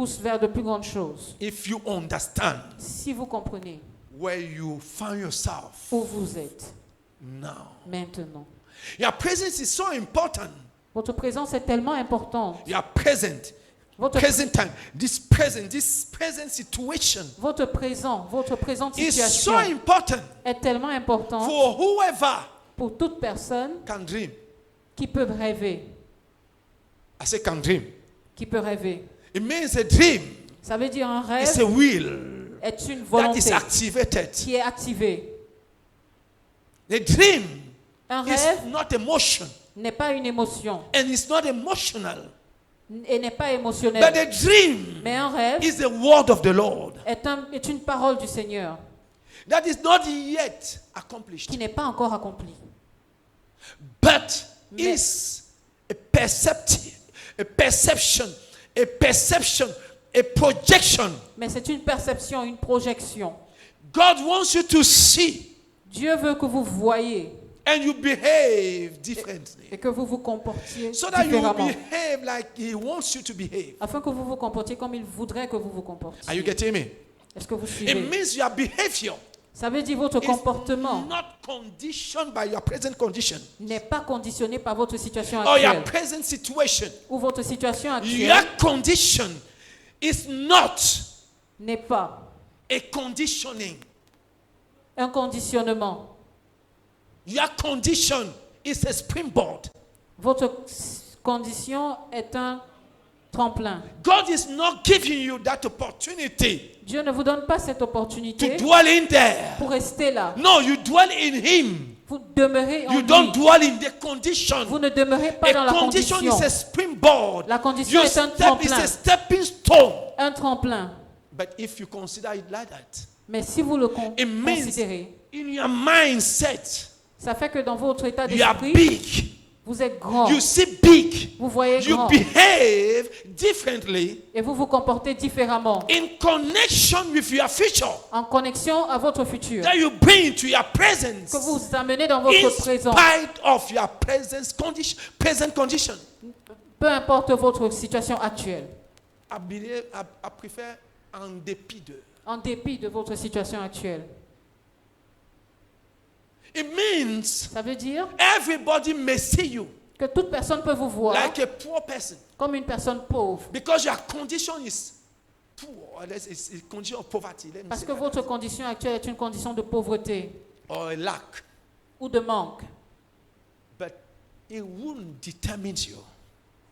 pousse vers de plus grandes choses. If you understand Si vous comprenez where you find yourself où vous êtes now. maintenant. Your presence is so important. Votre présence est tellement importante. Your present time, this present situation Votre présente is situation so important est tellement importante for whoever pour toute personne can dream. qui peut rêver. I say can dream. Qui peut rêver. It means a dream. Ça veut dire un It's a rêve will est une that volonté is activated. qui est activée. The dream Un is rêve not emotion n'est pas une émotion and it's not emotional. et n'est pas But émotionnel. the dream Mais un rêve is the word of the Lord est une parole du Seigneur that is not yet accomplished, qui n'est pas encore accomplie. but Mais- is a perception, a projection. Mais c'est une perception, une projection. God wants you to see Dieu veut que vous voyez and you behave differently, et que vous vous comportiez so that you différemment. behave like He wants you to behave. Afin que vous vous comportiez comme il voudrait que vous vous Are you comportiez. getting me? Est-ce que vous It suivez? means your behavior Ça veut dire votre is comportement not conditioned by your present condition n'est pas conditionné par votre situation or your actuelle present situation. ou votre situation Your actuelle condition is not n'est pas a conditioning. un conditionnement. Your condition is a springboard. Votre condition est un tremplin. God is not giving you that opportunity Dieu ne vous donne pas cette to opportunité dwell in there. pour rester là. No, you dwell in Him. Vous demeurez en You lui. don't dwell in the condition. Vous ne demeurez pas dans A la condition condition. is a springboard. La condition Your est un step is tremplin. a stepping stone. Un tremplin. But if you consider it like that, Mais si vous le it means considérez, in your mindset, ça fait que dans votre état you are d'esprit, big. vous êtes grand. You see big. Vous voyez You grand. behave differently Et vous vous comportez différemment. in connection with your future En connexion à votre futur. that you bring to your presence Que vous amenez dans in votre présent. spite of your present condition. Peu importe votre situation actuelle. I prefer en dépit de. En dépit de votre situation actuelle. It means Ça veut dire everybody may see you que toute personne peut vous voir like a poor person comme une personne pauvre. because your condition is poor, or it's a condition of poverty. Let me Parce say que that. votre condition actuelle est une condition de pauvreté Or a lack, ou de manque. but it won't determine you.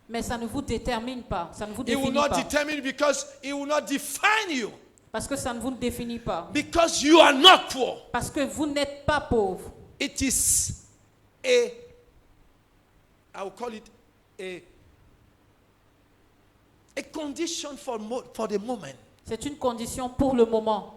Mais ça ne vous détermine pas. Ça ne vous It will définit not pas. determine because it will not define you Parce que ça ne vous définit pas. because you are not poor. Parce que vous n'êtes pas pauvre. It is I will call it a condition for the moment. C'est une condition pour le moment.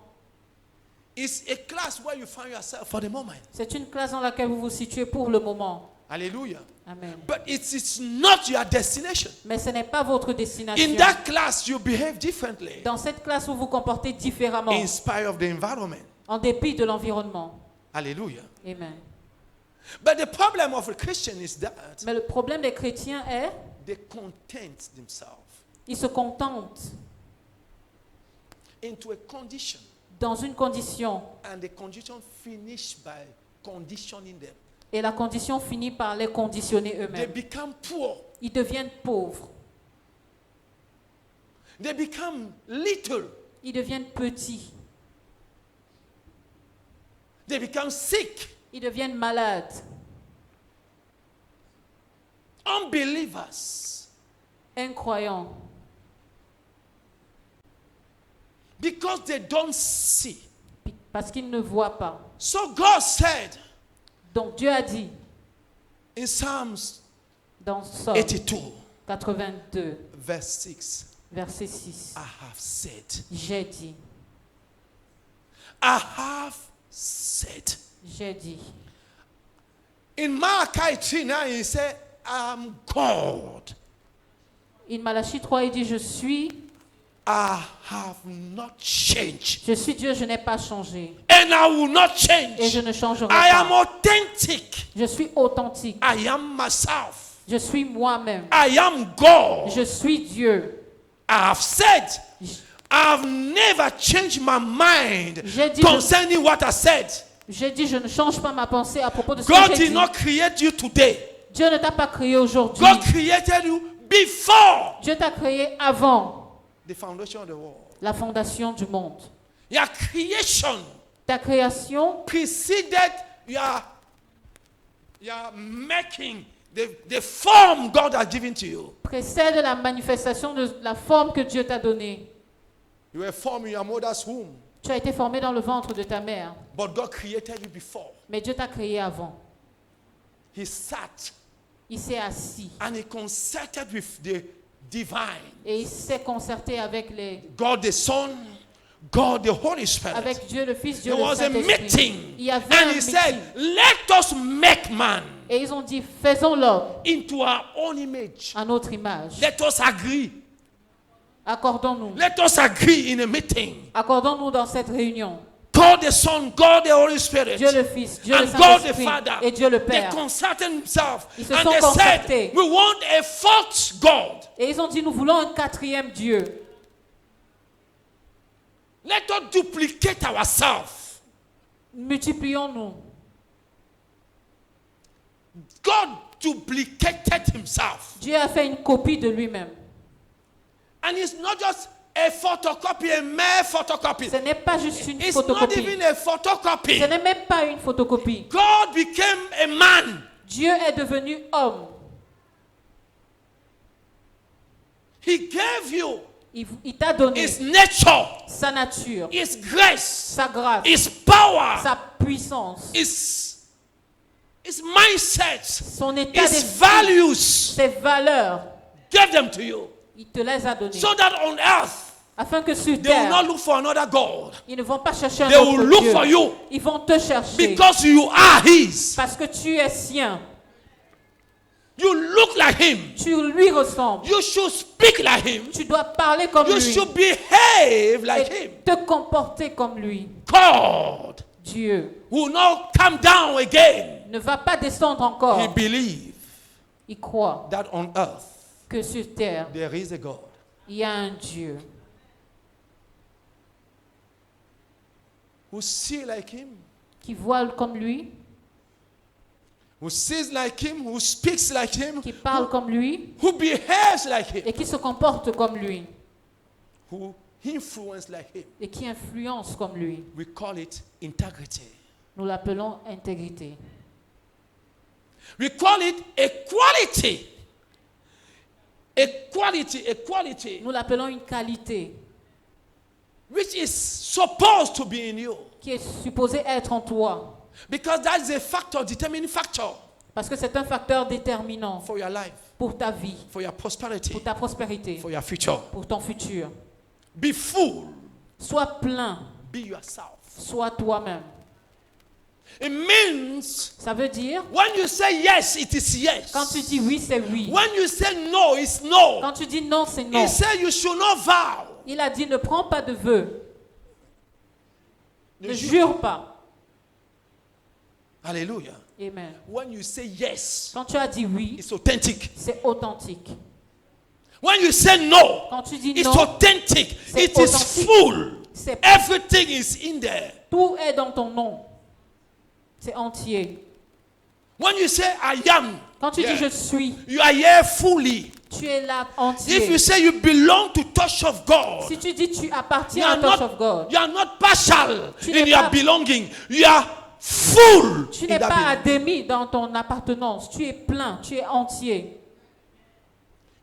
It's a class where you find yourself for the moment. C'est une classe dans laquelle vous vous situez pour le moment. Hallelujah. Amen. But it's not your destination. Mais ce n'est pas votre destination. In that class, you behave differently Dans cette classe, vous vous comportez différemment. in spite of the environment. En dépit de l'environnement. Hallelujah. Amen. But the problem of a Christian is that Mais le problème des chrétiens est, they content themselves ils se contentent into a condition, dans une condition. and the condition finish by conditioning them. Et la condition finit par les conditionner They eux-mêmes. become poor. Ils deviennent pauvres. They become little. Ils deviennent petits. They become sick. Ils deviennent malades. Unbelievers. Incroyants. Because they don't see. Parce qu'ils ne voient pas. So God said Donc Dieu a dit in Psalms dans Psaume 82, 82, verse 6, verset 6. I have said. J'ai dit. I have said. J'ai dit. In Malachi 3:9, he said, I am God. In Malachie 3, il dit, je suis have not changed. Je suis Dieu, je n'ai pas changé. And I will not change. Et je ne changerai I am pas. authentic. Je suis authentique. I am myself. Je suis moi-même. I am God. Je suis Dieu. I have said, I've never changed my mind J'ai dit, concerning what I said. J'ai dit, je ne change pas ma pensée à propos de ce God que j'ai did dit. not create you today. Dieu ne t'a pas créé aujourd'hui. God created you before Dieu t'a créé avant the foundation of the world. la fondation du monde. Your creation Ta création preceded your making, the form God has given to you. précède la manifestation de la forme que Dieu t'a donnée. You were formed in your mother's womb, Tu as été formé dans le ventre de ta mère, but God created you before. mais Dieu t'a créé avant. He sat Il s'est assis and he concerted with the divine. et il s'est concerté avec God the Son, God the Holy Spirit. avec Dieu le Fils, Dieu There le was a Saint-Esprit. meeting, Il y avait and un he meeting. said, "Let us make man Et ils ont dit, faisons l'homme into our own image. à notre image. Let us agree. Accordons-nous. Let us agree in a meeting. Accordons-nous dans cette réunion. God the Son, God the Holy Spirit, Dieu le Fils, Dieu le and God the Saint-Esprit Father, et Dieu le they Père. consulted themselves Ils se and sont they concertés. said, we want a fourth God. Et ils ont dit, nous voulons un quatrième Dieu. Let us duplicate ourselves. Multiplions-nous. God duplicated himself. Dieu a fait une copie de lui-même. And it's not just a photocopy, a mere photocopy. Ce n'est pas juste une It's not photocopie. even a photocopy. Ce n'est même pas une photocopie. God became a man. Dieu est devenu homme. He gave you Il t'a donné his nature, sa nature, his grace, sa grâce, his power, sa puissance, his mindset, son état his d'esprit, values. ses valeurs. Gave them to you. Il te les a données. So that on earth, Afin que sur they will not terre, look for another God. ils ne vont pas chercher un They will autre look Dieu. for you Ils vont te chercher because you are his. parce que tu es sien. You look like him. Tu lui ressembles. You should speak like him. Tu dois parler comme You lui should behave like et him. te comporter comme lui. God Dieu will not come down again. ne va pas descendre He encore. believed Il croit that on earth que sur terre, there is a God. il y a un Dieu Who see like him, qui voit comme lui, who sees like him, who speaks like him, qui parle comme lui who behaves like him, et qui se comporte comme lui who influence like him. et qui influence comme lui. We call it integrity. Nous l'appelons intégrité. We call it equality. Equality, Nous l'appelons une qualité which is supposed to be in you. qui est supposée être en toi. Because that is a factor, determining factor Parce que c'est un facteur déterminant for your life, pour ta vie, for your prosperity, pour ta prospérité, for your future. pour ton futur. Be full, Sois plein, be yourself. sois toi-même. It means Ça veut dire, when you say yes, it is yes. quand tu dis oui, c'est oui. When you say no, it's no. Quand tu dis non, c'est non. He said you should not vow. Il a dit ne prends pas de vœux, Ne ne jure jure pas. Hallelujah. Amen. When you say yes, Quand tu as dit oui, it's authentic. c'est authentique. When you say no, Quand tu dis it's non, authentic. c'est It is authentique. full. c'est Everything is in there. tout est dans ton nom. C'est entier. When you say I am, Quand tu yeah, dis je suis, you are here fully. tu es là If entier. you say you belong to touch of God, Si tu dis tu you appartiens are à Touch of God, you are not partial Tu in n'es your pas- belonging. You are full tu in n'es that pas à belonging. demi dans ton appartenance. Tu es plein, tu es entier.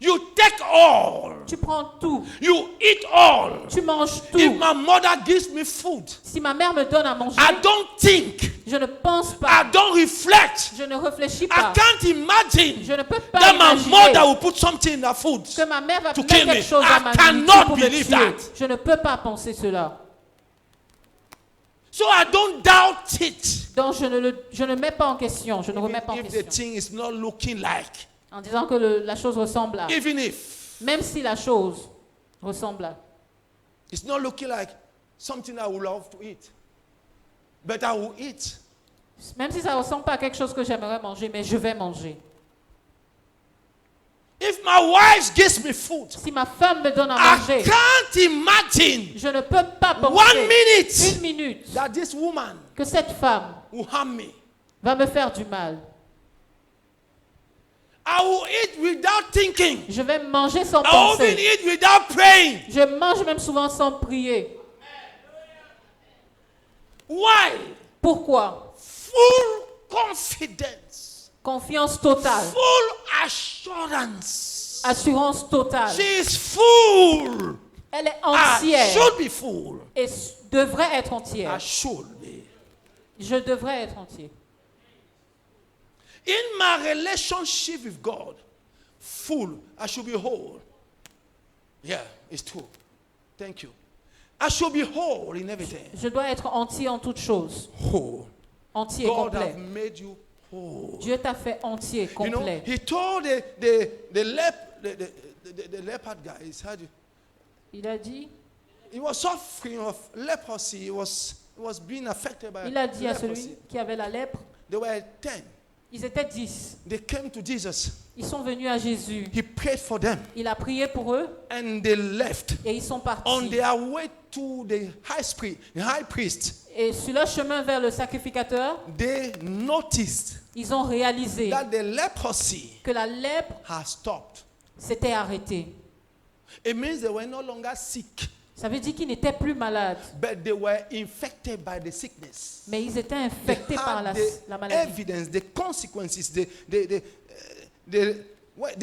You take all. Tu prends tout. You eat all. Tu manges If tout. my mother gives me food, Si ma mère me donne à manger, I don't think, je ne pense I pas. don't reflect. Je ne réfléchis I pas. can't imagine Je ne peux pas that my imaginer mother will put something in her food. que ma mère va to mettre kill me. quelque chose I dans ma cannot nourriture pour me believe tuer. that. Je ne peux pas penser cela. So I don't doubt it. Donc je ne mets pas en question. Je ne remets pas en If the question. thing is not looking like, En disant que la chose ressemble à. even if Même si la chose ressemble à. it's not looking like something I would love to eat, but I will eat. Même si ça ne ressemble pas à quelque chose que j'aimerais manger, mais je vais manger. If my wife gives me food, Si ma femme me donne à I manger, can't imagine je ne peux pas 1 penser minute une minute that this woman que cette femme will harm me. va me faire du mal. I will eat without thinking. Je vais manger sans I will even penser. eat without praying. Je mange même souvent sans prier. Why? Pourquoi? Full confidence, Confiance totale. full assurance. Assurance totale. She is full. Elle est I entière should be full. et devrait être I entière. should be. Je devrais être entier. In my relationship with God, full. I should be whole. Yeah, it's true. Thank you. I should be whole in everything. Je dois être entier en toutes choses. Whole. Entier, God complet. has made you whole. Dieu t'a fait entier, You know, complet. he told the leopard guy, Il a dit, he was suffering of leprosy. He was being affected by il a dit à leprosy. celui qui avait la lèpre, They were 10. ils étaient 10. They came to Jesus. Ils sont venus à Jésus. He prayed for them. Il a prié pour eux And they left. et ils sont On partis. their way to the high priest, Et sur leur chemin vers le sacrificateur, they noticed ils ont réalisé that the leprosy que la lèpre had stopped. s'était arrêtée. It means they were no longer sick, Ça veut dire qu'ils n'étaient plus malades, but they were infected by the sickness. mais ils étaient They infectés par had la the maladie. evidence, the consequences, the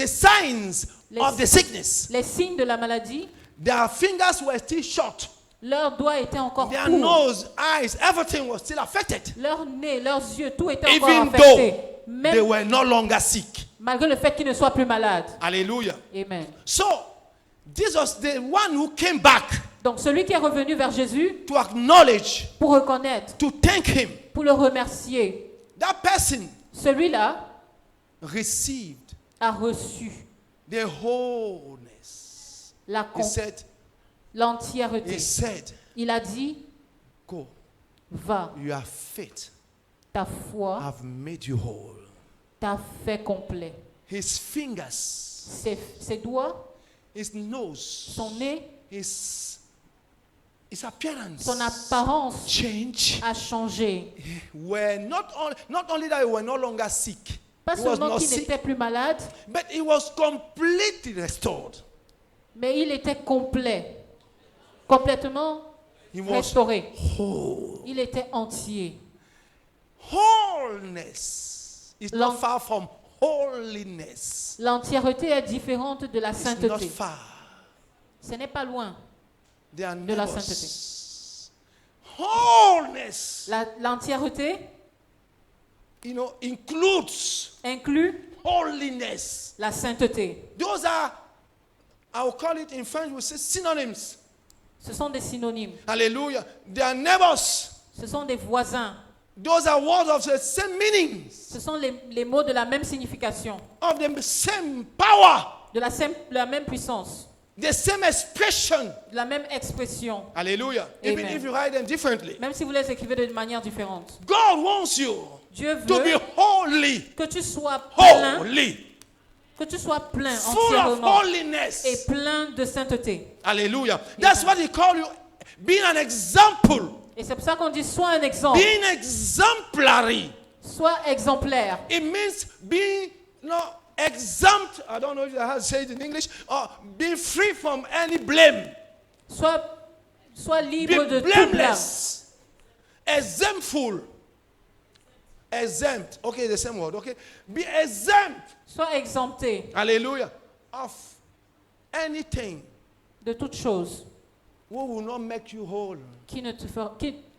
signs of the sickness. Les signes de la maladie, Their fingers were still short. leurs doigts étaient encore Their courts. nose, eyes, everything was still affected. Leur nez, leurs yeux, tout était encore Even affecté. though they Même were no longer sick. malgré le fait qu'ils ne soient plus malades. Hallelujah. Amen. So, this was the one who came back Donc celui qui est revenu vers Jésus to acknowledge, pour reconnaître, to thank him. pour le remercier, That person celui-là received a reçu the wholeness. la He said, l'entièreté. Il a dit, go, va, your faith ta foi have made you whole. t'a fait complet. His fingers, Ses doigts, his nose, son nez, his appearance, son apparence change. a changé. Were not only that he were no longer sick, Pas he was seulement not qu'il sick, n'était plus malade, but he was completely restored. mais il était complet, complètement He was restauré. whole. Il était entier. Wholeness is not far from holiness. L'entièreté est différente de la It's not sainteté. far. Ce n'est pas loin They are de la neighbors. sainteté. Wholeness, L'entièreté includes inclut holiness. la sainteté. Those are, I will call it in French, we say synonyms. Ce sont des synonymes. Hallelujah. They are neighbors. Ce sont des voisins. Those are words of the same meaning, Ce sont les mots de la même signification, of the same power, de la même puissance, the same expression. de la même expression. Hallelujah. Even Amen. if you write them differently. Même si vous les écrivez de manière différente. God wants you Dieu to be veut holy. que tu sois plein, Holy. que tu sois plein Full of entièrement holiness. et plein de sainteté. Hallelujah. That's what he called you. Being an example. Et c'est pour ça qu'on dit sois un exemple, Being exemplary. sois exemplaire. It means being exempt. I don't know if I have to say it in English. Or being free from any blame. Sois libre Be de tout blâme. blameless. Exemptful. Exempt. Okay, the same word. Okay. Be exempt. Sois exempté Hallelujah. Of anything de toute chose who will not make you whole. qui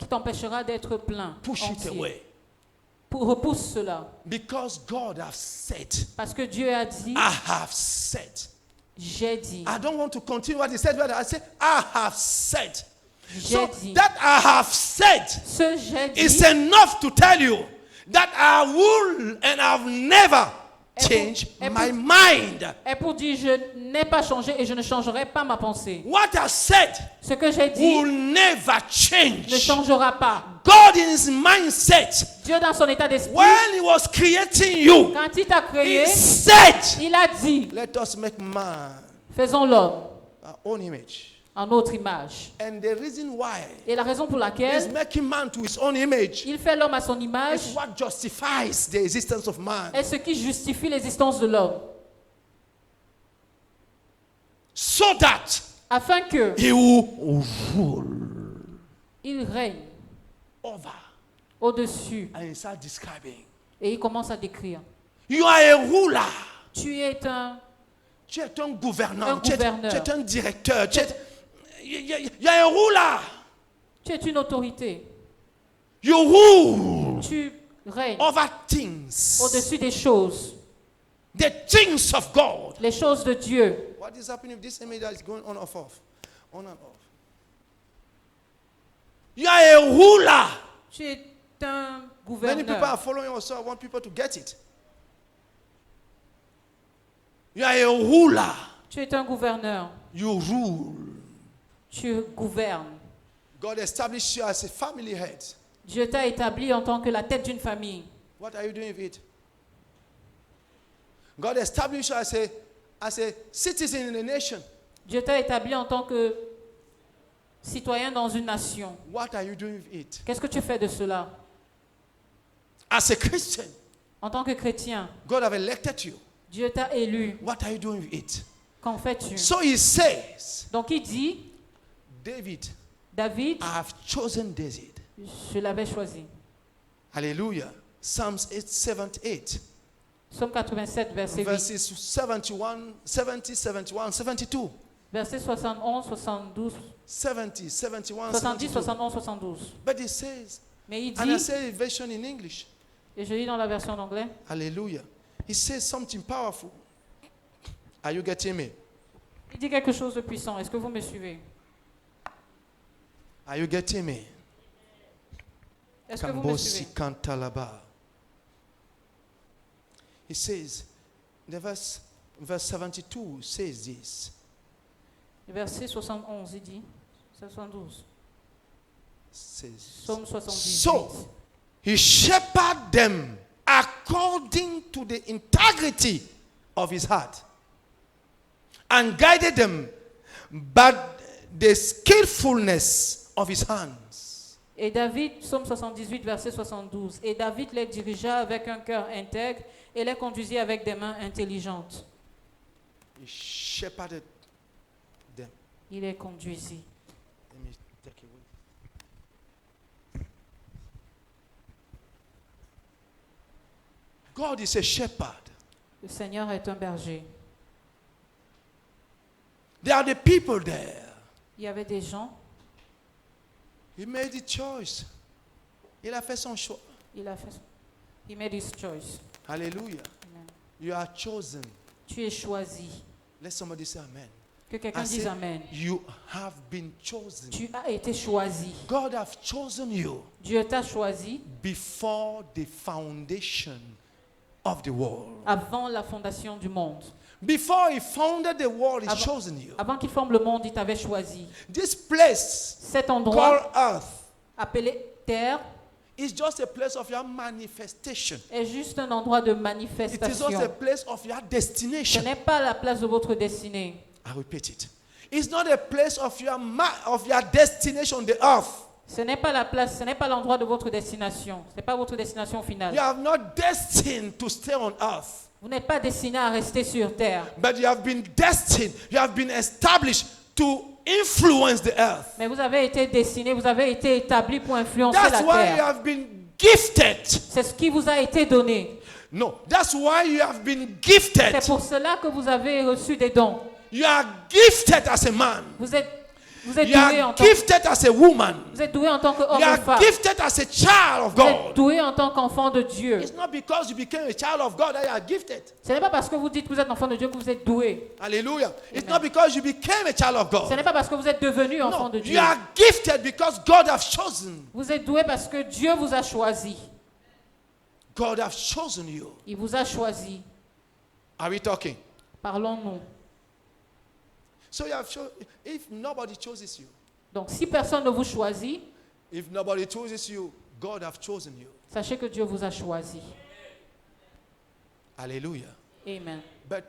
t'empêchera d'être plein. Push it entier. away. Repousse cela. Because God has said, Parce que Dieu a dit, I have said. j'ai dit. I don't want to continue what he said, but I say, I have said. So J'ai dit. that I have said Ce j'ai dit is enough to tell you that I will and I've never changed my mind. est pour dire je n'ai pas changé et je ne changerai pas ma pensée. What I said Ce que j'ai dit will never ne change. changera pas. God in his mindset, Dieu dans son état d'esprit, when he was creating you, quand il t'a créé, he said, il a dit, let us make man faisons l'homme our own image. en notre image. And the reason why Et la raison pour he's laquelle making man to his own image il fait l'homme à son image is what justifies the existence of man. est ce qui justifie l'existence de l'homme. So that Afin que he will rule il règne over. au-dessus. And he starts describing. Et il commence à décrire. You are a ruler. Tu es Tu es un gouverneur. Un gouverneur. Tu es un directeur. You are a ruler. tu es une autorité. You rule Tu règnes over things. au-dessus des choses. The things of God. Les choses de Dieu. What is happening if this image that is going on off? On and off. You are a ruler. Tu es un Many people are gouverneur. following us, so I want people to get it. You are a ruler. Tu es un gouverneur. You rule. Tu gouvernes. God established you as a family head. Dieu t'a établi en tant que la tête d'une famille. What are you doing with it? God established you as a citizen in a nation. Dieu t'a établi en tant que citoyen dans une nation. What are you doing with it? Qu'est-ce que tu fais de cela? As a Christian, En tant que chrétien, God have elected you. Dieu t'a élu. What are you doing with it? Qu'en fais-tu? So he says, Donc il dit, David, David, I have chosen David. je l'avais choisi. Hallelujah. Psalms 78, Psaume 87, verset 8. verses 71, 70, 71, 72. Verset 71, 72, 70, 71, 70, 72. 71, 72. But it says, Mais il and I dit, say version in English. et je lis dans la version en anglais, Hallelujah. He says something powerful. Are you getting me? il dit quelque chose de puissant. Est-ce que vous me suivez? Are you getting me? Est-ce que vous me Kambosi suivez? Kantalaba. He says, the verse 72 says this. Verset 71, il dit, 72. Says, Psaume 78. so he shepherded them according to the integrity of his heart and guided them by the skillfulness of his hands. Et David, Psaume 78, verset 72. Et David les dirigea avec un cœur intègre et les conduisit avec des mains intelligentes. He shepherded them. Il les conduisit. Let me take away. God is a shepherd. Le Seigneur est un berger. There are the people there. Il y avait des gens, He made the choice. Il a fait son choix. he made his choice. Hallelujah. Amen. You are chosen. Tu es choisi. Let somebody say amen. Que quelqu'un I dise say, Amen. you have been chosen. Tu as été choisi. God have chosen you Dieu t'a choisi before the foundation of the world. avant la fondation du monde. Before he founded the world, he Avant- chosen you. Avant qu'il forme le monde, il t'avait choisi. This place Cet endroit called earth appelé terre is just a place of your manifestation. est juste un endroit de It is just a manifestation. place of your Ce destination. n'est pas la place de votre destinée. I repeat it. It's not a place of your destination, the earth. Ce n'est pas la place, ce n'est pas l'endroit de votre destination. Ce n'est pas votre destination You finale. are not destined to stay on earth, Vous n'êtes pas destiné à rester sur terre. but you have been destined, you have been established to influence the earth. Mais vous avez été destiné, vous avez été établi pour influencer That's la why you terre. have been gifted. C'est ce qui vous a été donné. No, that's why you have been C'est gifted. pour cela que vous avez reçu des dons. You are gifted as a man. Vous êtes You doué en are tant gifted as a woman. vous êtes doué en tant qu'homme You ou are femme. gifted as a child of Vous êtes God. doué en tant qu'enfant de Dieu. It's not because you became a child of God that you are gifted. Ce n'est pas parce que vous dites que vous êtes enfant de Dieu que vous êtes doué. Hallelujah. It's Amen. not because you became a child of Ce God. n'est pas parce que vous êtes devenu enfant No, de you Dieu. are gifted because God has chosen. Vous êtes doué parce que Dieu vous a choisi. God has chosen you. Il vous a choisi. Are we talking? Parlons-nous. So you have if nobody chooses you, Donc si personne ne vous choisit, If nobody chooses you, God have chosen you. Sachez que Dieu vous a choisi. Hallelujah. Amen. But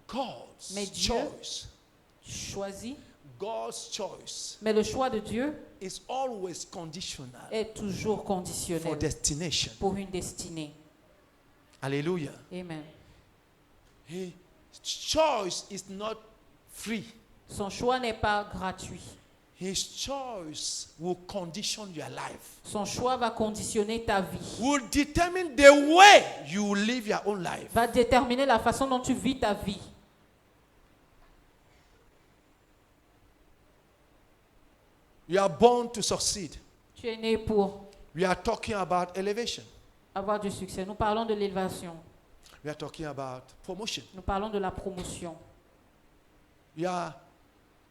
God's Mais Dieu choice, mais le choix de Dieu is always conditional est toujours for conditionnel destination. pour une destinée. Hallelujah. Amen. His choice is not free. Son choix n'est pas gratuit. His choice will condition your life. Son choix va conditionner ta vie, Will determine the way you live your own life. va déterminer la façon dont tu vis ta vie. You are born to succeed. Tu es né pour We are talking about elevation. avoir du succès. Nous parlons de l'élévation. We are talking about promotion. Nous parlons de la promotion. Your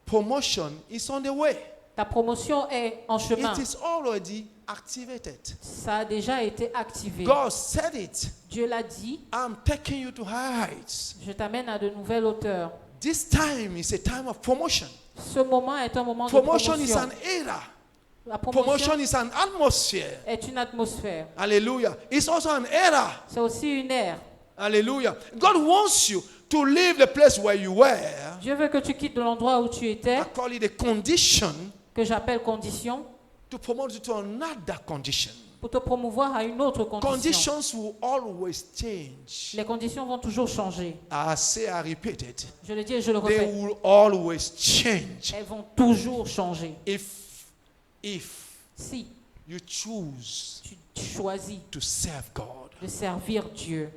promotion is on the way. Ta promotion est en chemin. It is already activated. Ça a déjà été activé. God said it. Dieu l'a dit. I'm taking you to high heights. Je t'amène à de nouvelles hauteurs. This time is a time of promotion. Ce moment est un moment de Promotion is promotion. an era. La Promotion promotion is an atmosphere. est une atmosphère. Hallelujah. It's also an era. C'est aussi une ère. Hallelujah. God wants you to leave the place where you were. Dieu veut que tu quittes l'endroit où tu étais, I call it a condition que j'appelle condition, to promote you to another condition. pour te promouvoir à une autre condition. Conditions will always change. Les conditions vont toujours changer. I repeat it. Je le dis et je le They répète. will always change. Elles vont toujours changer. If Si you choose tu choisis to serve God. de servir Dieu,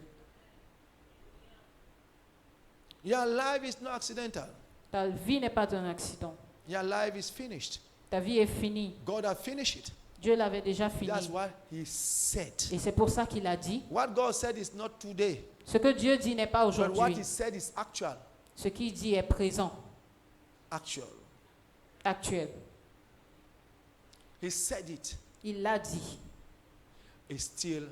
Your life is not accidental. ta vie n'est pas un accident. Your life is finished. Ta vie est finie. God has finished it. Dieu l'avait déjà fini. That's what He said. Et c'est pour ça qu'il a dit. What God said is not today, Ce que Dieu dit n'est pas but what aujourd'hui. He said is actual. Ce qu'il dit est présent, Actual. actuel. He said it. Il l'a dit. It's still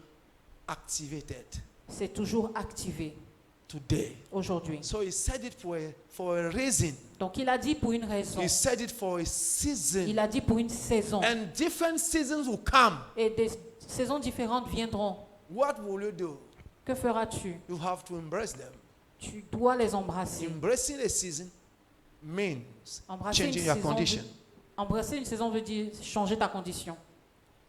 activated C'est toujours activé today. aujourd'hui. So He said it for a reason. Donc il a dit pour une raison. He said it for a season. Il a dit pour une saison. And different seasons will come. Et des saisons différentes viendront. What will you do? Que feras-tu? You have to embrace them. Tu dois les embrasser. Embracing a season means Embrasser une changing your saison condition. Embrasser une saison veut dire changer ta condition.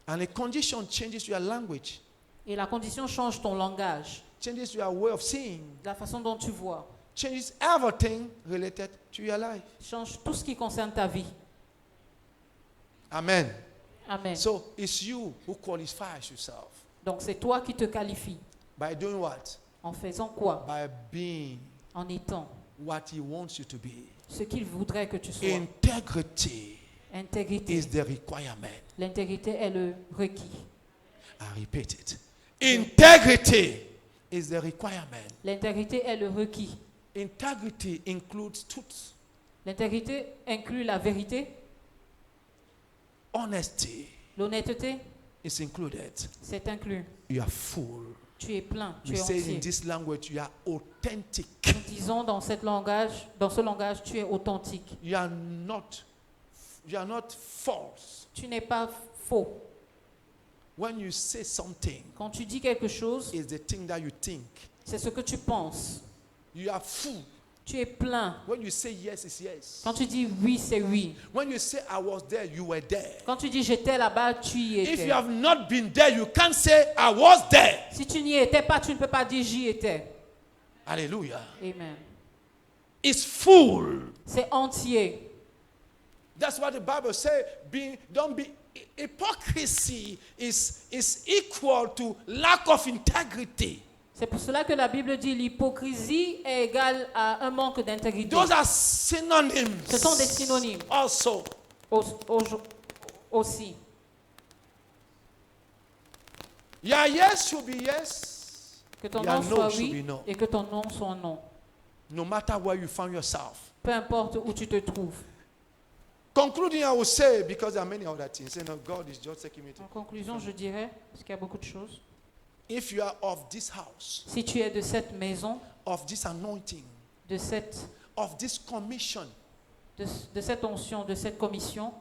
And a condition changes your language, Et la condition change ton langage, changes your way of seeing, la façon dont tu vois, changes everything related to your life. change tout ce qui concerne ta vie. Amen. Amen. So it's you who qualifies yourself. Donc c'est toi qui te qualifies. By doing what? En faisant quoi? By being En étant what He wants you to be. ce qu'il voudrait que tu sois. Integrity Intégrité. is the requirement. L'intégrité est le requis. I repeat it. Integrity is the requirement. L'intégrité est le requis. Integrity includes truth, L'intégrité inclut la vérité, honesty l'honnêteté, is included. c'est inclus. You are full. Tu es plein, tu We es say in entier. this language, you are authentic. Nous disons dans ce langage, tu es authentique. You are not false. Tu n'es pas faux. When you say something, Quand tu dis quelque chose, it's the thing that you think. c'est ce que tu penses. You are full. Tu es plein. When you say yes, it's yes. Quand tu dis oui, c'est oui. When you say I was there, you were there. Quand tu dis j'étais là-bas, tu y If étais. you have not been there, you can't say I was there. Si tu n'y étais pas, tu ne peux pas dire j'y étais. Hallelujah. Amen. It's full. C'est entier. That's what the Bible says. Don't be hypocrisy is equal to lack of integrity. C'est pour cela que la Bible dit l'hypocrisie est égale à un manque d'intégrité. Those are synonyms. Ce sont des synonymes Also, aussi. your yes should be yes. Que ton Your nom no soit should be oui no. et que ton nom soit non. No matter where you find yourself. Peu importe où tu te trouves. Concluding, I will say, because there are many other things. You know, God is just taking me to. En conclusion, je dirais, parce qu'il y a beaucoup de choses, If you are of this house, si tu es de cette maison, of this anointing, de cette of this commission, onction, de cette commission,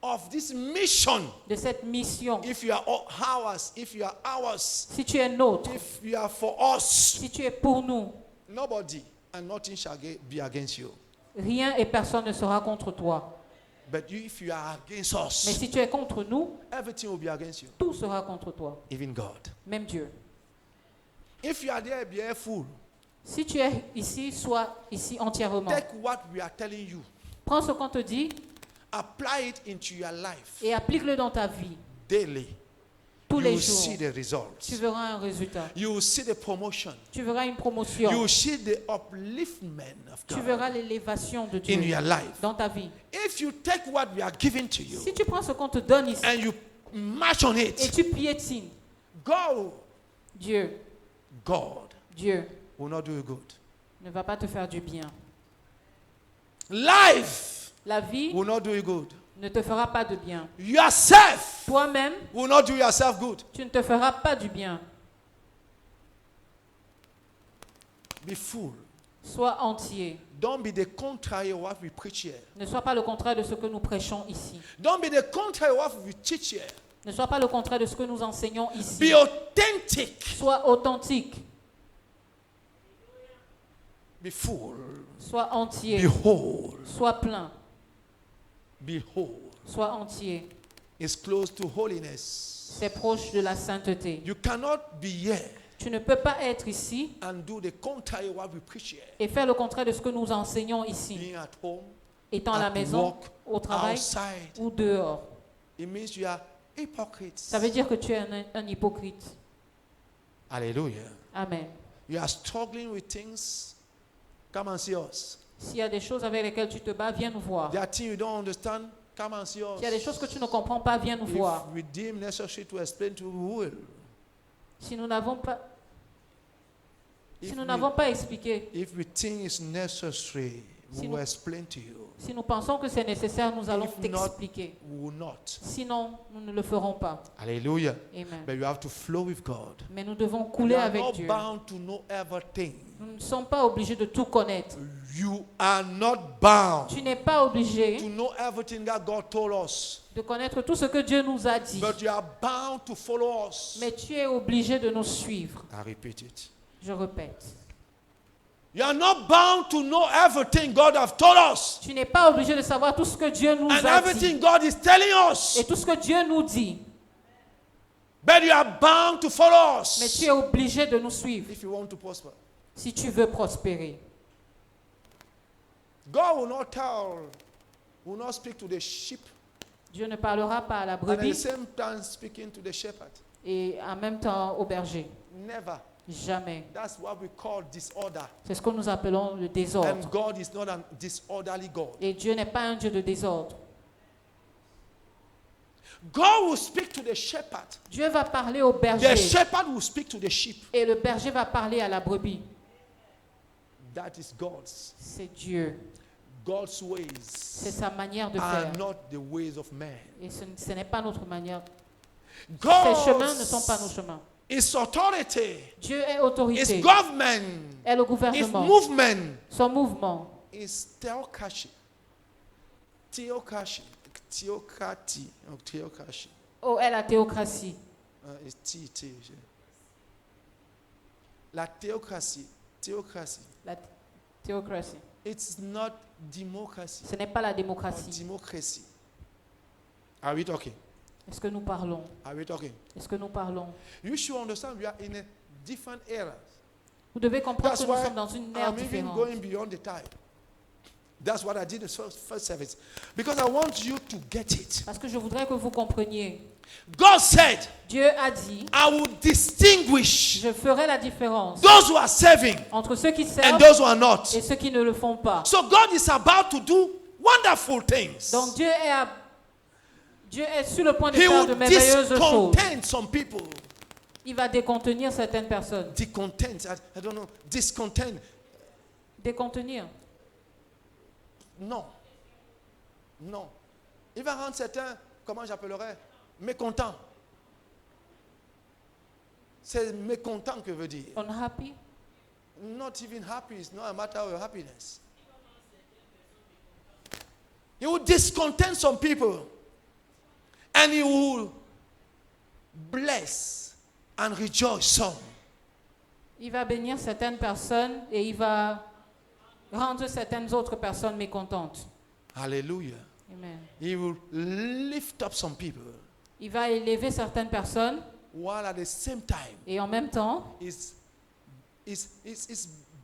of this mission, de cette mission, if you are ours, if you are ours, si tu es nôtre, if you are for us, si tu es pour nous, nobody and nothing shall be against you. rien et personne ne sera contre toi. But if you are against Mais us, si tu es contre nous, everything will be against you, tout sera contre toi, even God. même Dieu. If you are there, be full. Si tu es ici, sois ici entièrement. Take what we are telling you, Prends ce qu'on te dit apply it into your life et applique-le dans ta vie, daily. tous You les will jours. see the Tu results. verras un résultat. You will see the promotion. Tu verras une You promotion. will see the upliftment of Tu verras God l'élévation de in Dieu your life. dans ta vie. If you take what we are giving to you Si tu prends ce qu'on te donne ici and you march on et it, tu piétines, God Dieu will not do you good. ne va pas te faire du bien. Life La vie will not do you good. ne te fera pas de bien. Yourself Toi-même, will not do yourself good. tu ne te feras pas du bien. Be full. Sois entier. Don't be the contrary of what we preach here. Ne sois pas le contraire de ce que nous prêchons ici. Don't be the contrary of what we teach here. Ne sois pas le contraire de ce que nous enseignons Be ici. authentic. Sois authentique. Be full. Sois entier. Be whole. Sois plein. Be whole. Sois entier. It's close to holiness. C'est proche de la sainteté. You cannot be here Tu ne peux pas être ici and do the contrary of what we preach here. et faire le contraire de ce que nous enseignons ici. Being at home, Étant à la at maison, work, au travail outside. ou dehors. It means you are hypocrites. Ça veut dire que tu es un hypocrite. Hallelujah. Amen. You are struggling with things. Come and see us. S'il y a des choses avec lesquelles tu te bats, viens nous voir. There are things you don't understand. Come and see us. S'il y a des choses que tu ne comprends pas, viens nous voir. If we deem necessary to explain to you, we will. Si nous n'avons pas, If si nous we- n'avons pas expliqué, If we think it's necessary, Si we nous- will explain to you. si nous pensons que c'est nécessaire, nous allons If not- t'expliquer. We will not. Sinon, nous ne le ferons pas. Hallelujah. Amen. But you have to flow with God. Mais nous devons You couler are avec not Dieu. bound to know everything. Nous ne sommes pas obligés de tout connaître. You are not bound Tu n'es pas obligé to know everything that God told us. de connaître tout ce que Dieu nous a dit. But you are bound to follow us. Mais tu es obligé de nous suivre. I repeat it. Je répète. You are not bound to know everything God has told us. Tu n'es pas obligé de savoir tout ce que Dieu nous And a dit. everything God is telling us. Et tout ce que Dieu nous dit. But you are bound to follow Mais us. tu es obligé de nous suivre If you want to prosper. si tu veux prospérer. God will not speak to the sheep Dieu ne parlera pas à la and at the brebis same time speaking to the shepherd. et en même temps au berger. Never. Jamais. That's what we call disorder. C'est ce que nous appelons le désordre. And God is not a disorderly God. Et Dieu n'est pas un Dieu de désordre. God will speak to the shepherd. Dieu va parler au The berger. shepherd will speak to the sheep. Et le berger va parler à la brebis. That is God's. C'est Dieu. God's C'est ways sa manière de are faire. not the ways of man. Et ce n'est pas notre manière. Ses chemins ne sont pas nos God's chemins. His authority, Dieu est His autorité. government, Est le His gouvernement. movement Son mouvement. is theocracy. Theocracy. Theocracy. Oh, theocracy. Oh, est la théocratie. It's T. La théocratie. Theocracy. La théocratie. It's not democracy. Ce n'est pas la Or démocratie. democracy. Are we talking? Est-ce que nous parlons? Are we talking? Est-ce que nous parlons? You should understand we are in a different era. Vous devez comprendre That's que nous why sommes dans une ère I'm even différente. going beyond the time. That's what I did in the first service. Because I want you to get it. Parce que je voudrais que vous compreniez. God said, Dieu a dit, I will distinguish je ferai la différence those who are serving entre ceux qui and servent those who are not. et ceux qui ne le font pas. So God is about to do wonderful things. Donc Dieu est sur le point de He faire de will merveilleuses choses. discontent some people. Il va décontenir certaines personnes. Discontent, I don't know, discontent. Décontenir. Non. Non. Il va rendre certains, comment j'appellerais, mécontents. C'est mécontent que veut dire. Unhappy. Not even happy, it's not a matter of happiness. He will discontent some people. And he will bless and rejoice some. Il va bénir certaines personnes et il va rendre certaines autres personnes mécontentes. Hallelujah. Amen. He will lift up some people Il va élever certaines personnes while at the same time et en même temps, is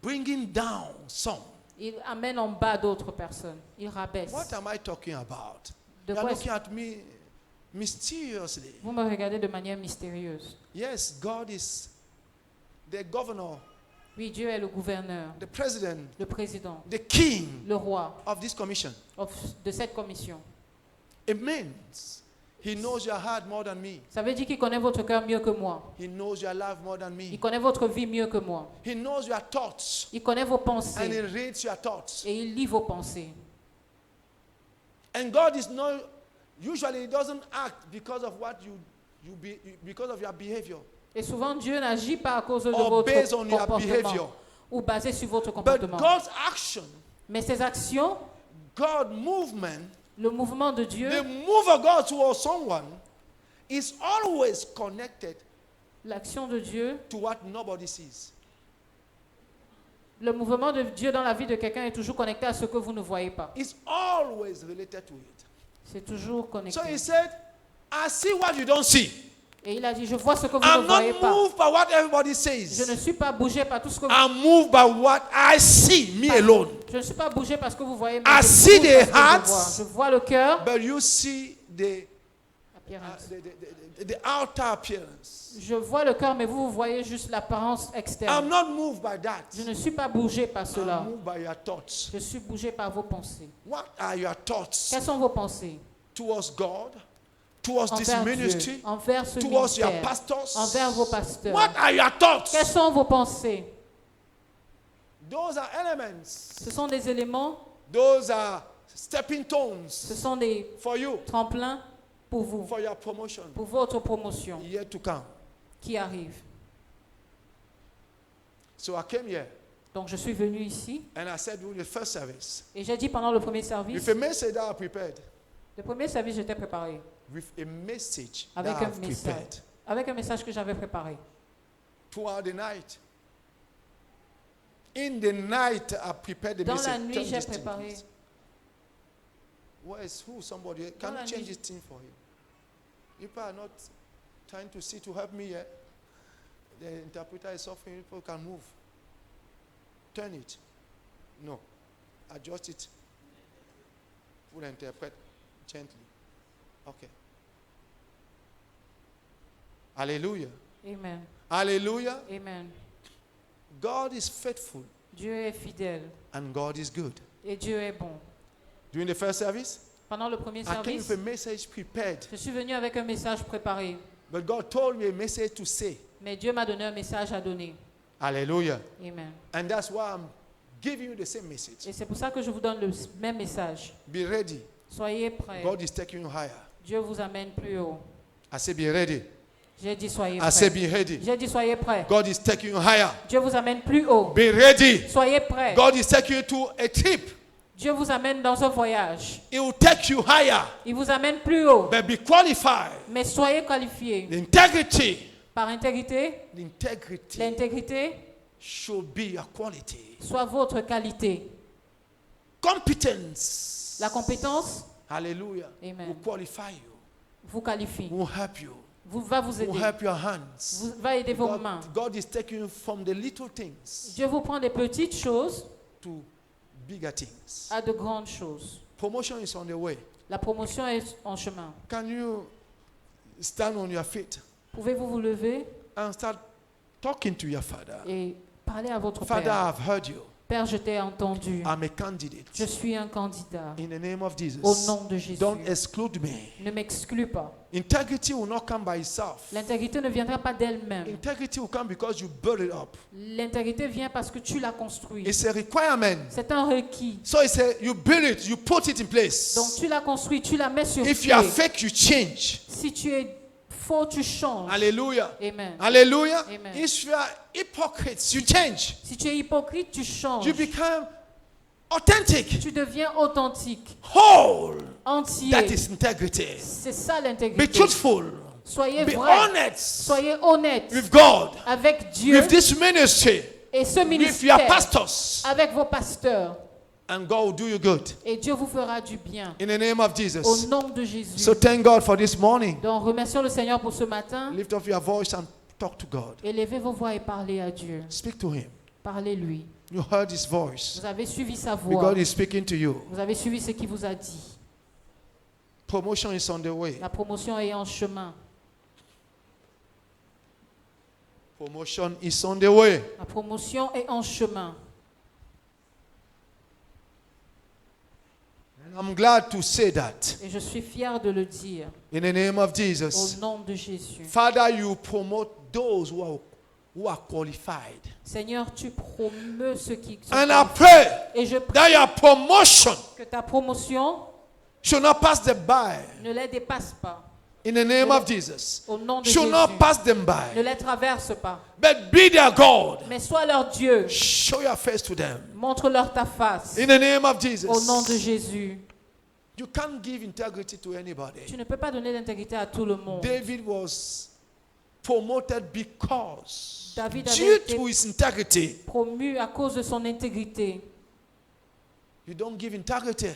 bringing down some. il amène en bas d'autres personnes. Il rabaisse. What am I talking about? De You are quoi looking at me mysteriously. vous me regardez de manière mystérieuse. Yes, God is the governor, Oui, Dieu est le gouverneur, the president, le président, the king le roi of this commission. de cette commission. It means he knows your heart more than me. Ça veut dire qu'il connaît votre cœur mieux que moi. He knows your life more than Il me. connaît votre vie mieux que moi. He knows your thoughts Il connaît vos and he pensées reads your thoughts. et il lit vos pensées. And God is not, usually he doesn't act because of what because of your behavior. Et souvent, Dieu n'agit pas à cause de Or based on votre your comportement behavior. ou basé sur votre But comportement. God's action, Mais ces actions, God's movement, le mouvement de Dieu, the move of God towards someone is always connected l'action de Dieu, to what nobody sees. le mouvement de Dieu dans la vie de quelqu'un est toujours connecté à ce que vous ne voyez pas. It's always related to it. C'est toujours connecté. So he said, I see what you don't see. Et il a dit, je vois ce que vous I'm ne voyez not pas. moved by what everybody Je says. ne suis pas bougé par tout ce que vous I'm moved by what I see, me alone. Je ne suis pas bougé parce que vous voyez, mais I je see bouge the parce que hearts. je vois le cœur, But you see l'apparence. the outer appearance. Je vois le cœur, mais vous voyez juste l'apparence I'm externe. not moved by that. Je ne suis pas bougé par I'm cela. moved by your thoughts. Je suis bougé par vos pensées. What are your thoughts Quelles sont vos pensées towards God, towards this envers ministry, Dieu, envers ce towards your ministère, pastors? envers vos pasteurs? What are your thoughts? Quelles sont vos pensées? Those are elements. Ce sont des éléments, Those are stepping ce stones sont des for you, tremplins pour vous, for your promotion pour votre promotion yet to come. qui arrive. So I came here Donc je suis venu ici and I said during the first service, et j'ai dit pendant le premier service, with a message that I prepared, le premier service j'étais préparé with a message avec that un I've message, prepared avec un message que j'avais préparé. throughout the night. In the night, I prepared the Dans message. la nuit, Turn j'ai this thing, préparé. please. Where is who? Somebody? Dans Can la you change nuit. this thing for him? People are not trying to see to help me yet. The interpreter is suffering. People can move. Turn it. No. Adjust it. We'll interpret gently. Okay. Hallelujah. Amen. Hallelujah. Amen. God is faithful Dieu est fidèle and God is good. et Dieu est bon. During the first service, Pendant le premier I came service, with a message prepared. je suis venu avec un message préparé. But God told me a message to say. Mais Dieu m'a donné un message à donner. Hallelujah. Amen. And that's why I'm giving you the same message. Et c'est pour ça que je vous donne le même message. Be ready. Soyez prêts. God is taking you higher. Dieu vous amène plus haut. I say be ready. J'ai dit soyez I say prêts. be ready. J'ai dit soyez prêts. God is taking you higher. Dieu vous amène plus haut. Be ready. Soyez prêts. God is taking you to a trip. Dieu vous amène dans un voyage. It will take you higher. Il vous amène plus haut. But be qualified. Mais soyez qualifiés. The integrity. Par intégrité, The integrity l'intégrité should be your quality. soit votre qualité. Competence. La compétence Hallelujah. Amen. Will qualify you. vous qualifie. Will help you. Va vous Will aider. help your hands. Va aider vos mains. God is taking you from the little things Dieu vous prend des petites choses to bigger things. à de grandes choses. Promotion is on the way. La promotion est en chemin. Can you stand on your feet Pouvez-vous vous lever and start talking to your father? et parler à votre Father, Père. I've heard you. Père, je t'ai entendu. I'm a candidate. Je suis un candidat. In the name of Jesus. Au nom de Jésus. Don't exclude me. Ne m'exclus pas. Integrity will not come by itself. L'intégrité ne viendra pas d'elle-même. Integrity will come because you build it up. L'intégrité vient parce que tu l'as construit. It's a requirement. C'est un requis. So it's a, you build it, you put it in place. Donc tu l'as construit, tu la mets sur If pied. you are fake, you change. Si tu es faux, tu changes. Hallelujah. Amen. Hallelujah. Amen. If you are hypocrites, you change. Si tu es hypocrite, tu changes. You become Authentic. Tu deviens authentique, Whole. entier. That is integrity. C'est ça Be l'intégrité. truthful. Soyez Be vrai. honest Soyez honnête with God. avec Dieu With this ministry. et ce With your ministère, pastors. avec vos pasteurs. And God will do you good. Et Dieu vous fera du bien. In the name of Au Jesus. nom de Jésus. So thank God for this morning. Donc remercions le Seigneur pour ce matin. Lift up your voice and talk to God. Élevez vos voix et parlez à Dieu. Speak to Him. Parlez-lui. You heard His voice. Vous avez suivi sa God voix. is speaking to you. Vous avez suivi ce qu'il vous a dit. Promotion is on the way. La promotion est en chemin. Promotion is on the way. La promotion est en chemin. And I'm glad to say that. Et je suis fier de le dire. In the name of Au Jesus. nom de Jésus. Father, you promote those who are qualified. Seigneur, tu promeus ceux qui sont And I qualifiés. pray Et je prie that your promotion que ta promotion should not pass them by. ne les dépasse pas. In the name of Jesus. Au nom de Should Jésus. not pass them Ne by. les traverse pas. But be their God. Mais sois leur Dieu. Show your face to them. Montre-leur ta face. In the name of Au nom de Jesus. Jésus. You can't give integrity to anybody. Tu ne peux pas donner l'intégrité à tout le monde. David was promoted because David avait due été to his integrity. promu à cause de son intégrité. You don't give integrity.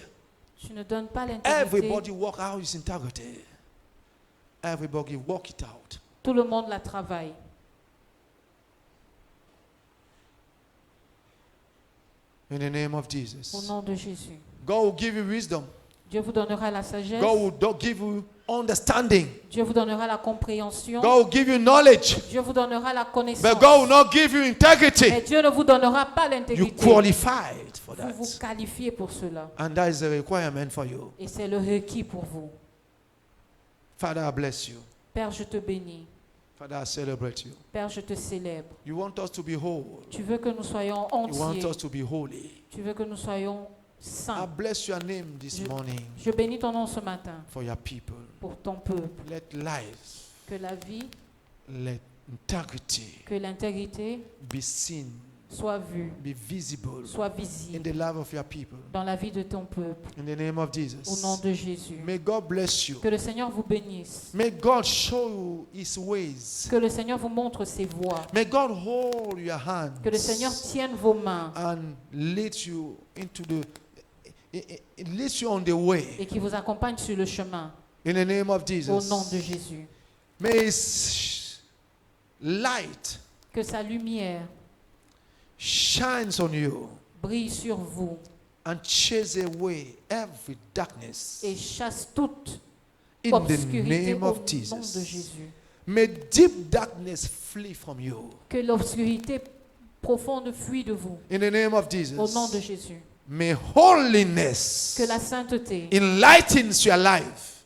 Tu ne donnes pas l'intégrité. Everybody work out his integrity. Everybody work it out. Tout le monde la travaille. In the name of Au Jesus. nom de Jésus. God will give you wisdom. Dieu vous donnera la sagesse. God will give you understanding. Dieu vous donnera la compréhension. God will give you knowledge. Dieu vous donnera la connaissance. But God will not give you Mais integrity. Dieu ne vous donnera pas You l'intégrité. qualified for Vous vous that. qualifiez pour cela. And that is a requirement for you. Et c'est le requis pour vous. Father, I bless you. Père, je te bénis. Father, I celebrate you. Père, je te célèbre. You want us to be whole. Tu veux que nous soyons You want entiers. us to be holy. Tu veux que nous soyons I saints. bless your name this morning Je bénis ton nom ce matin for your people. pour ton peuple. Let life, Que la vie, let integrity que l'intégrité be seen, soit vue, be visible soit in visible the life of your people. dans la vie de ton peuple. In the name of Au Jesus. nom de Jésus. May God bless you. Que le Seigneur vous bénisse. May God show you His ways. Que le Seigneur vous montre ses voies. May God hold your hands Que le Seigneur tienne vos mains and lead you into it leads you on the way. et qu'il vous accompagne sur le chemin. In the name of Au nom de Jesus. Jésus. May His light Que sa lumière shines on you brille sur vous and chase away every darkness. et chasse toute In the obscurité name au of nom de Jesus. Jésus. May deep darkness flee from you. Que l'obscurité profonde fuit de vous. In the name of Au nom de Jesus. Jésus. May holiness Que la sainteté enlightens your life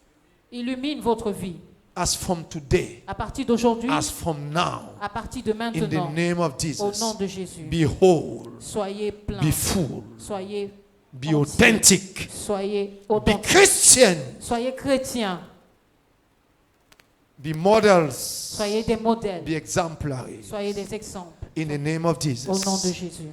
illumine votre vie. as from today, À partir d'aujourd'hui, as from now. à partir de In the maintenant, name of au nom Jesus. de Jésus. Be whole, Soyez plein. be full, Soyez be entier. authentic, Soyez be authentique. Christian, Soyez chrétiens. be models, Soyez des modèles. be exemplary. Soyez des exemples. In the name of Au nom de Jesus. Jésus.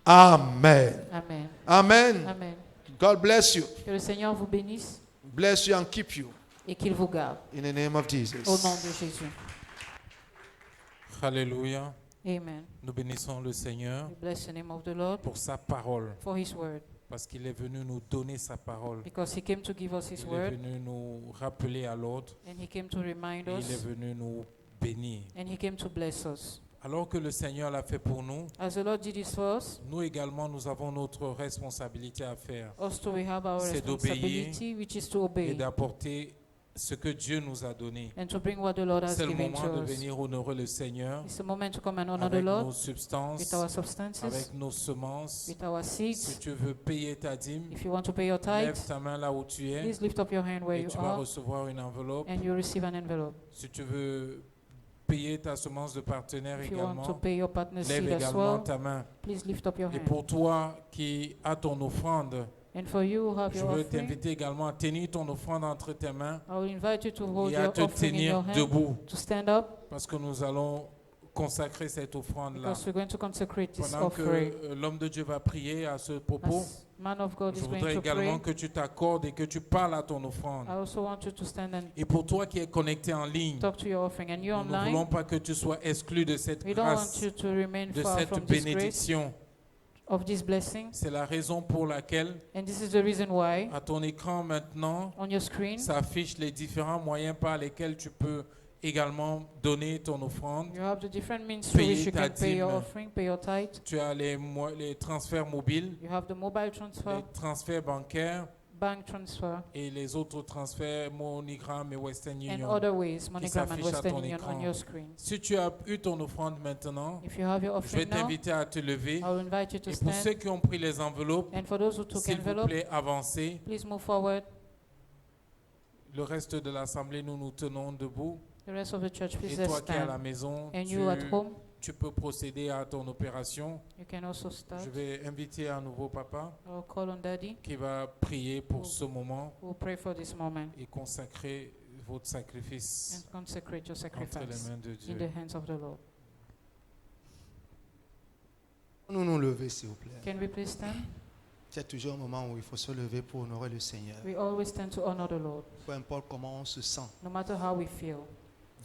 Amen. Amen. Amen. Amen. God bless you. Que le Seigneur vous bénisse Bless you and keep you. et qu'il vous garde. In the name of Au Jesus. nom de Jésus. Alléluia. Amen. Nous bénissons le Seigneur We bless the name of the Lord pour sa parole, for His word. parce qu'il est venu nous donner sa parole. Because He came to give us His Il est word venu nous rappeler à l'ordre and He came to remind et il est us venu nous bénir. and He came to bless us. Alors que le Seigneur l'a fait pour nous, As the Lord did this for us, nous également, nous avons notre responsabilité à faire also we have our C'est d'obéir responsibility, which is to et obey d'apporter ce que Dieu nous a donné. and to bring what the Lord has C'est le given moment de to us. venir honorer le Seigneur It's the moment to come and honor the avec nos Lord substances, with our substances, avec nos semences. with our Si seeds. tu veux payer ta dîme, If you want to pay your lève tithes, ta main là où tu es please lift up your hand where et you tu vas are recevoir une enveloppe. and you receive an envelope. Si tu veux payer ta semence de partenaire If you want to également, pay your partner's lève seed as également well, ta main. please lift up your Et hand. pour toi qui as ton offrande, And for you who have je your veux offering, t'inviter également à tenir ton offrande entre tes mains I will invite you to hold et à your te offering in tenir your hand, debout to stand up, parce que nous allons consacrer cette offrande-là. because we're going to consecrate this Pendant que offering. l'homme de Dieu va prier à ce propos, As man of God je is going voudrais to également pray, que tu t'accordes et que tu parles à ton offrande. I also want you to stand and Et pour toi qui es connecté en ligne, talk to your offering. And you nous ne voulons online, pas que tu sois exclu de cette we don't want grâce, you to remain de far cette from this grace, bénédiction. of this blessing. C'est la raison pour laquelle, And this is the reason why à ton écran maintenant, on your screen, s'affichent les différents moyens par lesquels tu peux également donner ton offrande. you have the different means through which Payer you ta can pay your dîme. offering, pay your tithe. Tu as les transferts mobiles, You have the mobile transfer, les transferts bancaires bank transfer, et les autres transferts MoneyGram et Western and Union. other ways, MoneyGram and s'affiche à Western ton Union écran. on your screen. Si tu as eu ton offrande maintenant, If you have your je vais offering now, t'inviter à te lever. I will invite you to Et pour ceux stand. qui ont pris les enveloppes, And for those who took s'il vous envelope, plaît, avancez. please move forward. Le reste de l'assemblée, nous nous tenons debout. The rest of the church, please Et let's toi qui es à la stand. maison, And you at home, tu peux procéder à ton opération. you can also start. Je vais inviter à nouveau papa I will call on Daddy, qui va prier pour ce moment who will pray for this moment et consacrer votre sacrifice and consecrate your entre les sacrifice mains de in Dieu. the hands of the Lord. Nous nous lever, s'il vous plaît. Can we please stand? Il y a toujours un moment où il faut se lever pour honorer le Seigneur. We always stand to honor the Lord. Peu importe comment on se sent, No matter how we feel,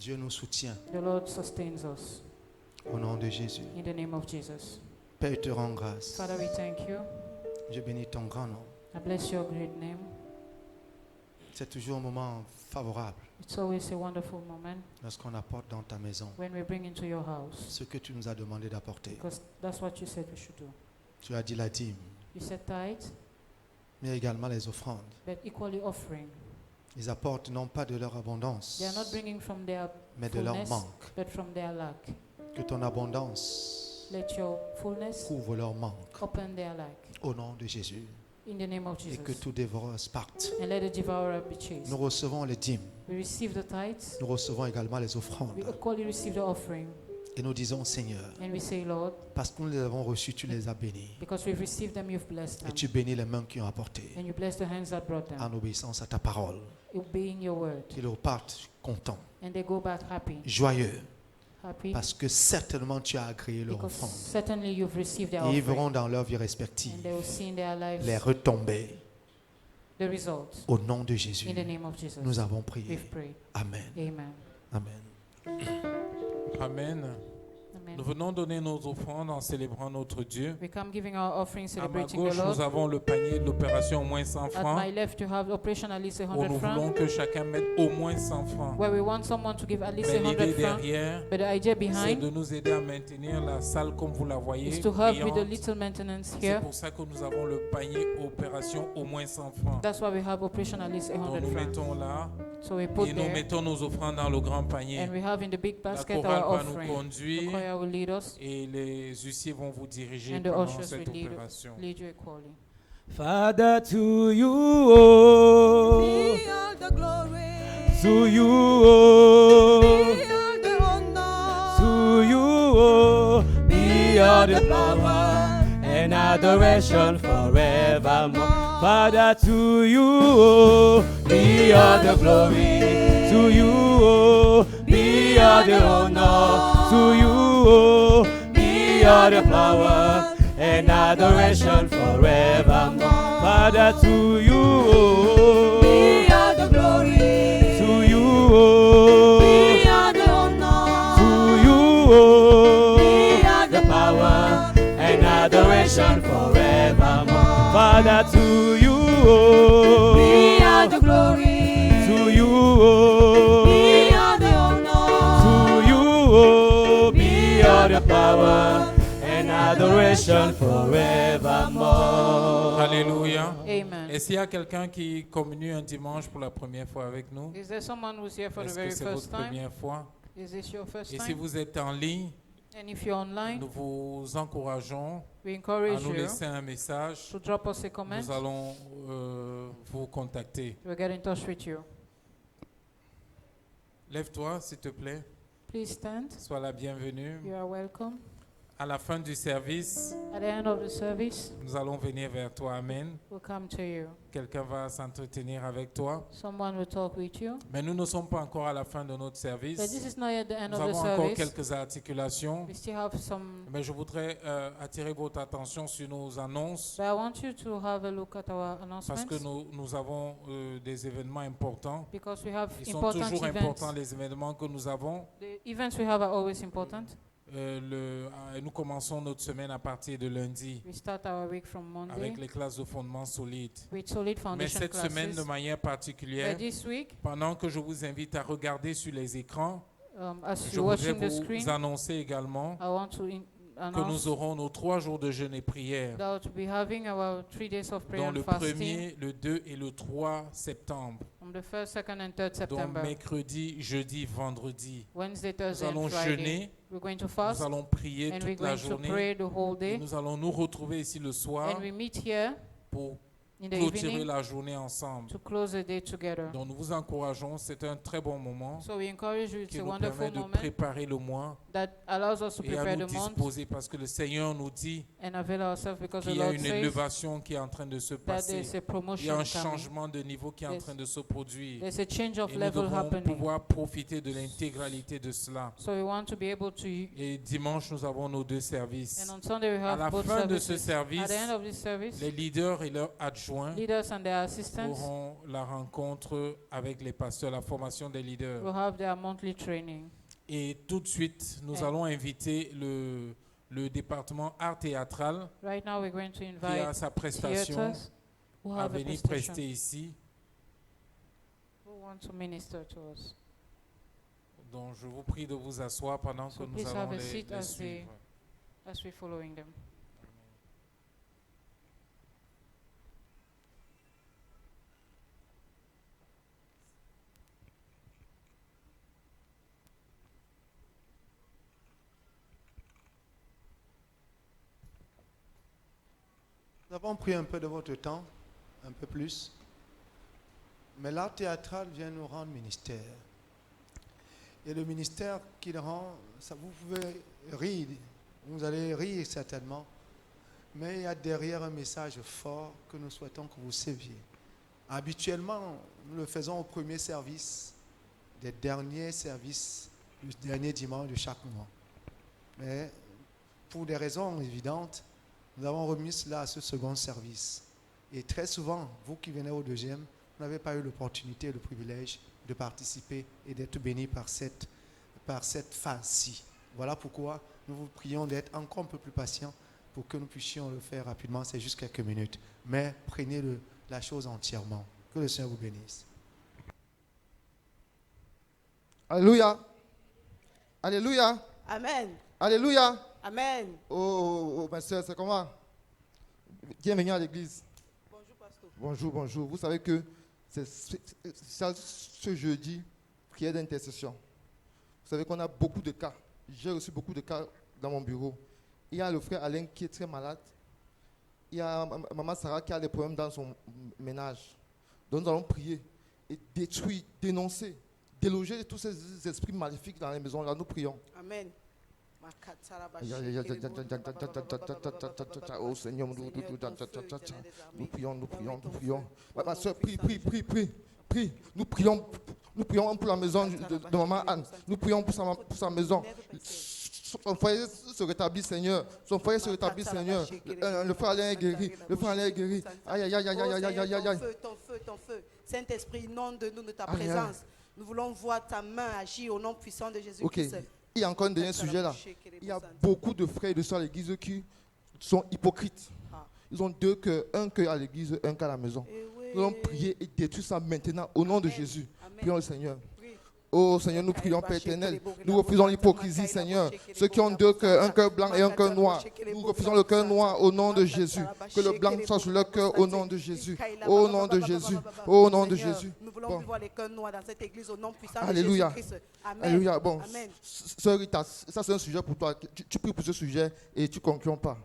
Dieu nous soutient. the Lord sustains us. Au nom de Jésus. In the name of Jesus. Père, je te rends grâce. Father, we thank you. Je bénis ton grand nom. I bless your great name. C'est toujours un moment favorable It's always a wonderful moment lorsqu'on apporte dans ta maison when we bring into your house, ce que tu nous as demandé d'apporter. because that's what you said we should do. Tu as dit la dîme, You said tithe, mais également les offrandes. but equally offering. Ils apportent non pas de leur abondance, They are not bringing from their mais de leur fullness, manque. but from their lack. Que ton abondance Let your fullness couvre leur manque. open their lack. Au nom de Jésus. In the name of Et que Jesus. tout dévoreur parte. And let the devourer be chased. Nous recevons les dîmes. We receive the tithes. Nous recevons également les offrandes. We equally receive the offering. Et nous disons, Seigneur, And we say, Lord, parce que nous les avons reçus, tu les as bénis. because we've received them, you've blessed Et them. tu bénis les mains qui ont apporté. And you bless the hands that brought them, En obéissance à ta parole. obeying your word. Qu'ils repartent contents, And they go back happy. joyeux. Happy. Parce que certainement tu as agréé leur Because offrande. certainly you've received their Et ils offering. verront dans leur vie And respective they will see in their lives les retombées. the results. Au nom de Jésus, In the name of Jesus. nous avons prié. We've prayed. Amen. Amen. Amen. Amen. Nous Amen. venons donner nos offrandes en célébrant notre Dieu. We come giving our offering, À ma celebrating gauche, the nous Lord. avons le panier de l'opération au moins 100 At francs. my left, you have operation at least Où 100 nous voulons francs, que chacun mette au moins 100 francs. where we want someone to give at least Mais 100 l'idée francs. derrière, But the idea c'est behind de nous aider à maintenir la salle comme vous la voyez. is to help with the brillante. little maintenance C'est here. pour ça que nous avons le panier opération au moins 100 francs. That's why we have operation at least Donc 100 nous francs. mettons là So we et put nous there, mettons nos offrandes dans le grand panier. and we have in the big La basket chorale our va nous offering. The conduire choir will lead us, et les huissiers vont vous diriger and the pendant ushers cette will opération. lead you equally. Father, to you, oh, Be all the glory, to you, oh, be all the honor, to you, oh, be all the power and adoration forevermore. Father, to you, oh, be all the glory, to you, oh, be all the honor, to you, oh, be all the power and adoration forevermore. Father, to you, oh, be all the glory, to you, oh, be all the honor, to you, oh, be all the the power and adoration forevermore. Father, to you, oh, be all the glory, to you, oh, be all the honor, to you, oh, be all the power and adoration forevermore. Alléluia. Amen. Et s'il y a quelqu'un qui communie un dimanche pour la première fois avec nous, Is there someone who's here for the est-ce que very c'est first votre time? première fois? Is this your first Et si time? vous êtes en ligne, And if you're online, nous vous encourageons we à encourage nous you laisser un message. to drop us a comment. Nous allons vous contacter. We'll get in touch with you. Lève-toi, s'il te plaît. Please stand. Sois la bienvenue. You are welcome. À la fin du service, At the end of the service, nous allons venir vers toi. Amen. we'll come to you. Quelqu'un va s'entretenir avec toi. Someone will talk with you. Mais nous ne sommes pas encore à la fin de notre But service. this is not yet the end Nous of the avons encore service. quelques articulations. We still have some. Mais je voudrais attirer votre attention sur nos annonces But I want you to have a look at our parce que announcements nous avons des événements importants. because we have Ils sont important toujours events. importants, les événements que nous avons. The events we have are always important. Nous commençons notre semaine à partir de lundi We start our week from Monday avec les classes de fondement solides. with solid Mais foundation cette semaine, de classes. manière particulière, But this week, pendant que je vous invite à regarder sur les écrans, as je you're voudrais watching the vous screen, annoncer également I want to que announce nous aurons nos 3 jours de jeûne et prière, that we'll be having our 3 days of prayer dont and le fasting 1er, le 2 et le 3 septembre, on the 1st, 2nd, and 3rd donc September. mercredi, jeudi, vendredi. Wednesday, Nous Thursday, and allons Friday. jeûner, We're going to nous fast allons prier and we're toute la going to journée pray the whole et day. nous allons nous retrouver ici le soir And we meet here pour in the clôturer evening la journée ensemble. to close the day together. Donc nous vous encourageons, c'est un très bon moment So we encourage you. It's qui a nous wonderful permet de moment préparer le mois that allows us to et à prepare nous the month disposer parce que le Seigneur nous dit and avail ourselves because the qu'il y a Lord une says élévation qui est en train de se that passer. there's a Il y a promotion un coming. changement de niveau qui est en There's- train de se produire. There's a change of Et nous level devons happening. pouvoir profiter de l'intégralité de cela. So we want to be able to. Et dimanche, nous avons nos 2 services. And on Sunday we À la have both fin de ce services. service, At the end of this service, les leaders et leurs adjoints leaders and their assistants auront la rencontre avec les pasteurs, la formation des leaders. will have their monthly training. Et tout de suite, nous Et- allons inviter le département art théâtral Right now we're going to qui a invite sa prestation theaters who à have a venir prestation prester ici. who want to minister to us. Donc je vous prie de vous asseoir pendant So que nous please allons have a les seat as suivre. as we're following them. Nous avons pris un peu de votre temps, un peu plus. Mais l'art théâtral vient nous rendre ministère. Et le ministère qu'il rend, ça, vous pouvez rire, vous allez rire certainement, mais il y a derrière un message fort que nous souhaitons que vous serviez. Habituellement, nous le faisons au premier service, des derniers services, du dernier dimanche de chaque mois. Mais pour des raisons évidentes, nous avons remis cela à ce second service. Et très souvent, vous qui venez au deuxième, vous n'avez pas eu l'opportunité et le privilège de participer et d'être bénis par cette phase-ci. Voilà pourquoi nous vous prions d'être encore un peu plus patients pour que nous puissions le faire rapidement. C'est juste quelques minutes. Mais prenez la chose entièrement. Que le Seigneur vous bénisse. Alléluia. Alléluia. Amen. Alléluia. Amen. Oh, ma soeur, c'est comment? Bienvenue à l'église. Bonjour, pasteur. Bonjour, bonjour. Vous savez que c'est ce jeudi, prière d'intercession. Vous savez qu'on a beaucoup de cas. J'ai reçu beaucoup de cas dans mon bureau. Il y a le frère Alain qui est très malade. Il y a maman Sarah qui a des problèmes dans son ménage. Donc nous allons prier et détruire, dénoncer, déloger tous ces esprits maléfiques dans les maisons. Là, nous prions. Amen. Oh Seigneur, nous prions. Ma soeur, prie. Nous prions pour la maison de maman Anne. Nous prions pour sa maison. Son foyer se rétablit, Seigneur. Son foyer se rétablit, Seigneur. Le frère Alain est guéri. Aïe. Ton feu. Saint-Esprit, inonde de nous de ta présence. Nous voulons voir ta main agir au nom puissant de Jésus-Christ. Ok. Il y a encore un dernier sujet là. Il y a beaucoup de frères et de sœurs à l'église qui sont hypocrites. Ils ont deux cœurs, un cœur à l'église, un cœur à la maison. Nous allons prier et détruire ça maintenant au nom de Jésus. Prions le Seigneur. Oh Seigneur, nous prions, Père éternel. Nous refusons l'hypocrisie, Seigneur. Ceux qui ont deux cœurs, un cœur blanc et un cœur noir. Nous refusons le cœur noir au nom de Jésus. Que le blanc soit sur leur cœur au nom de Jésus. Au nom de Jésus. Au nom de Jésus. Nous voulons voir les cœurs noirs dans cette église au nom puissant de Alléluia. Jésus-Christ. Amen. Alléluia. Bon, Amen. sœur Rita, ça c'est un sujet pour toi. Tu pries pour ce sujet et tu ne conclures pas.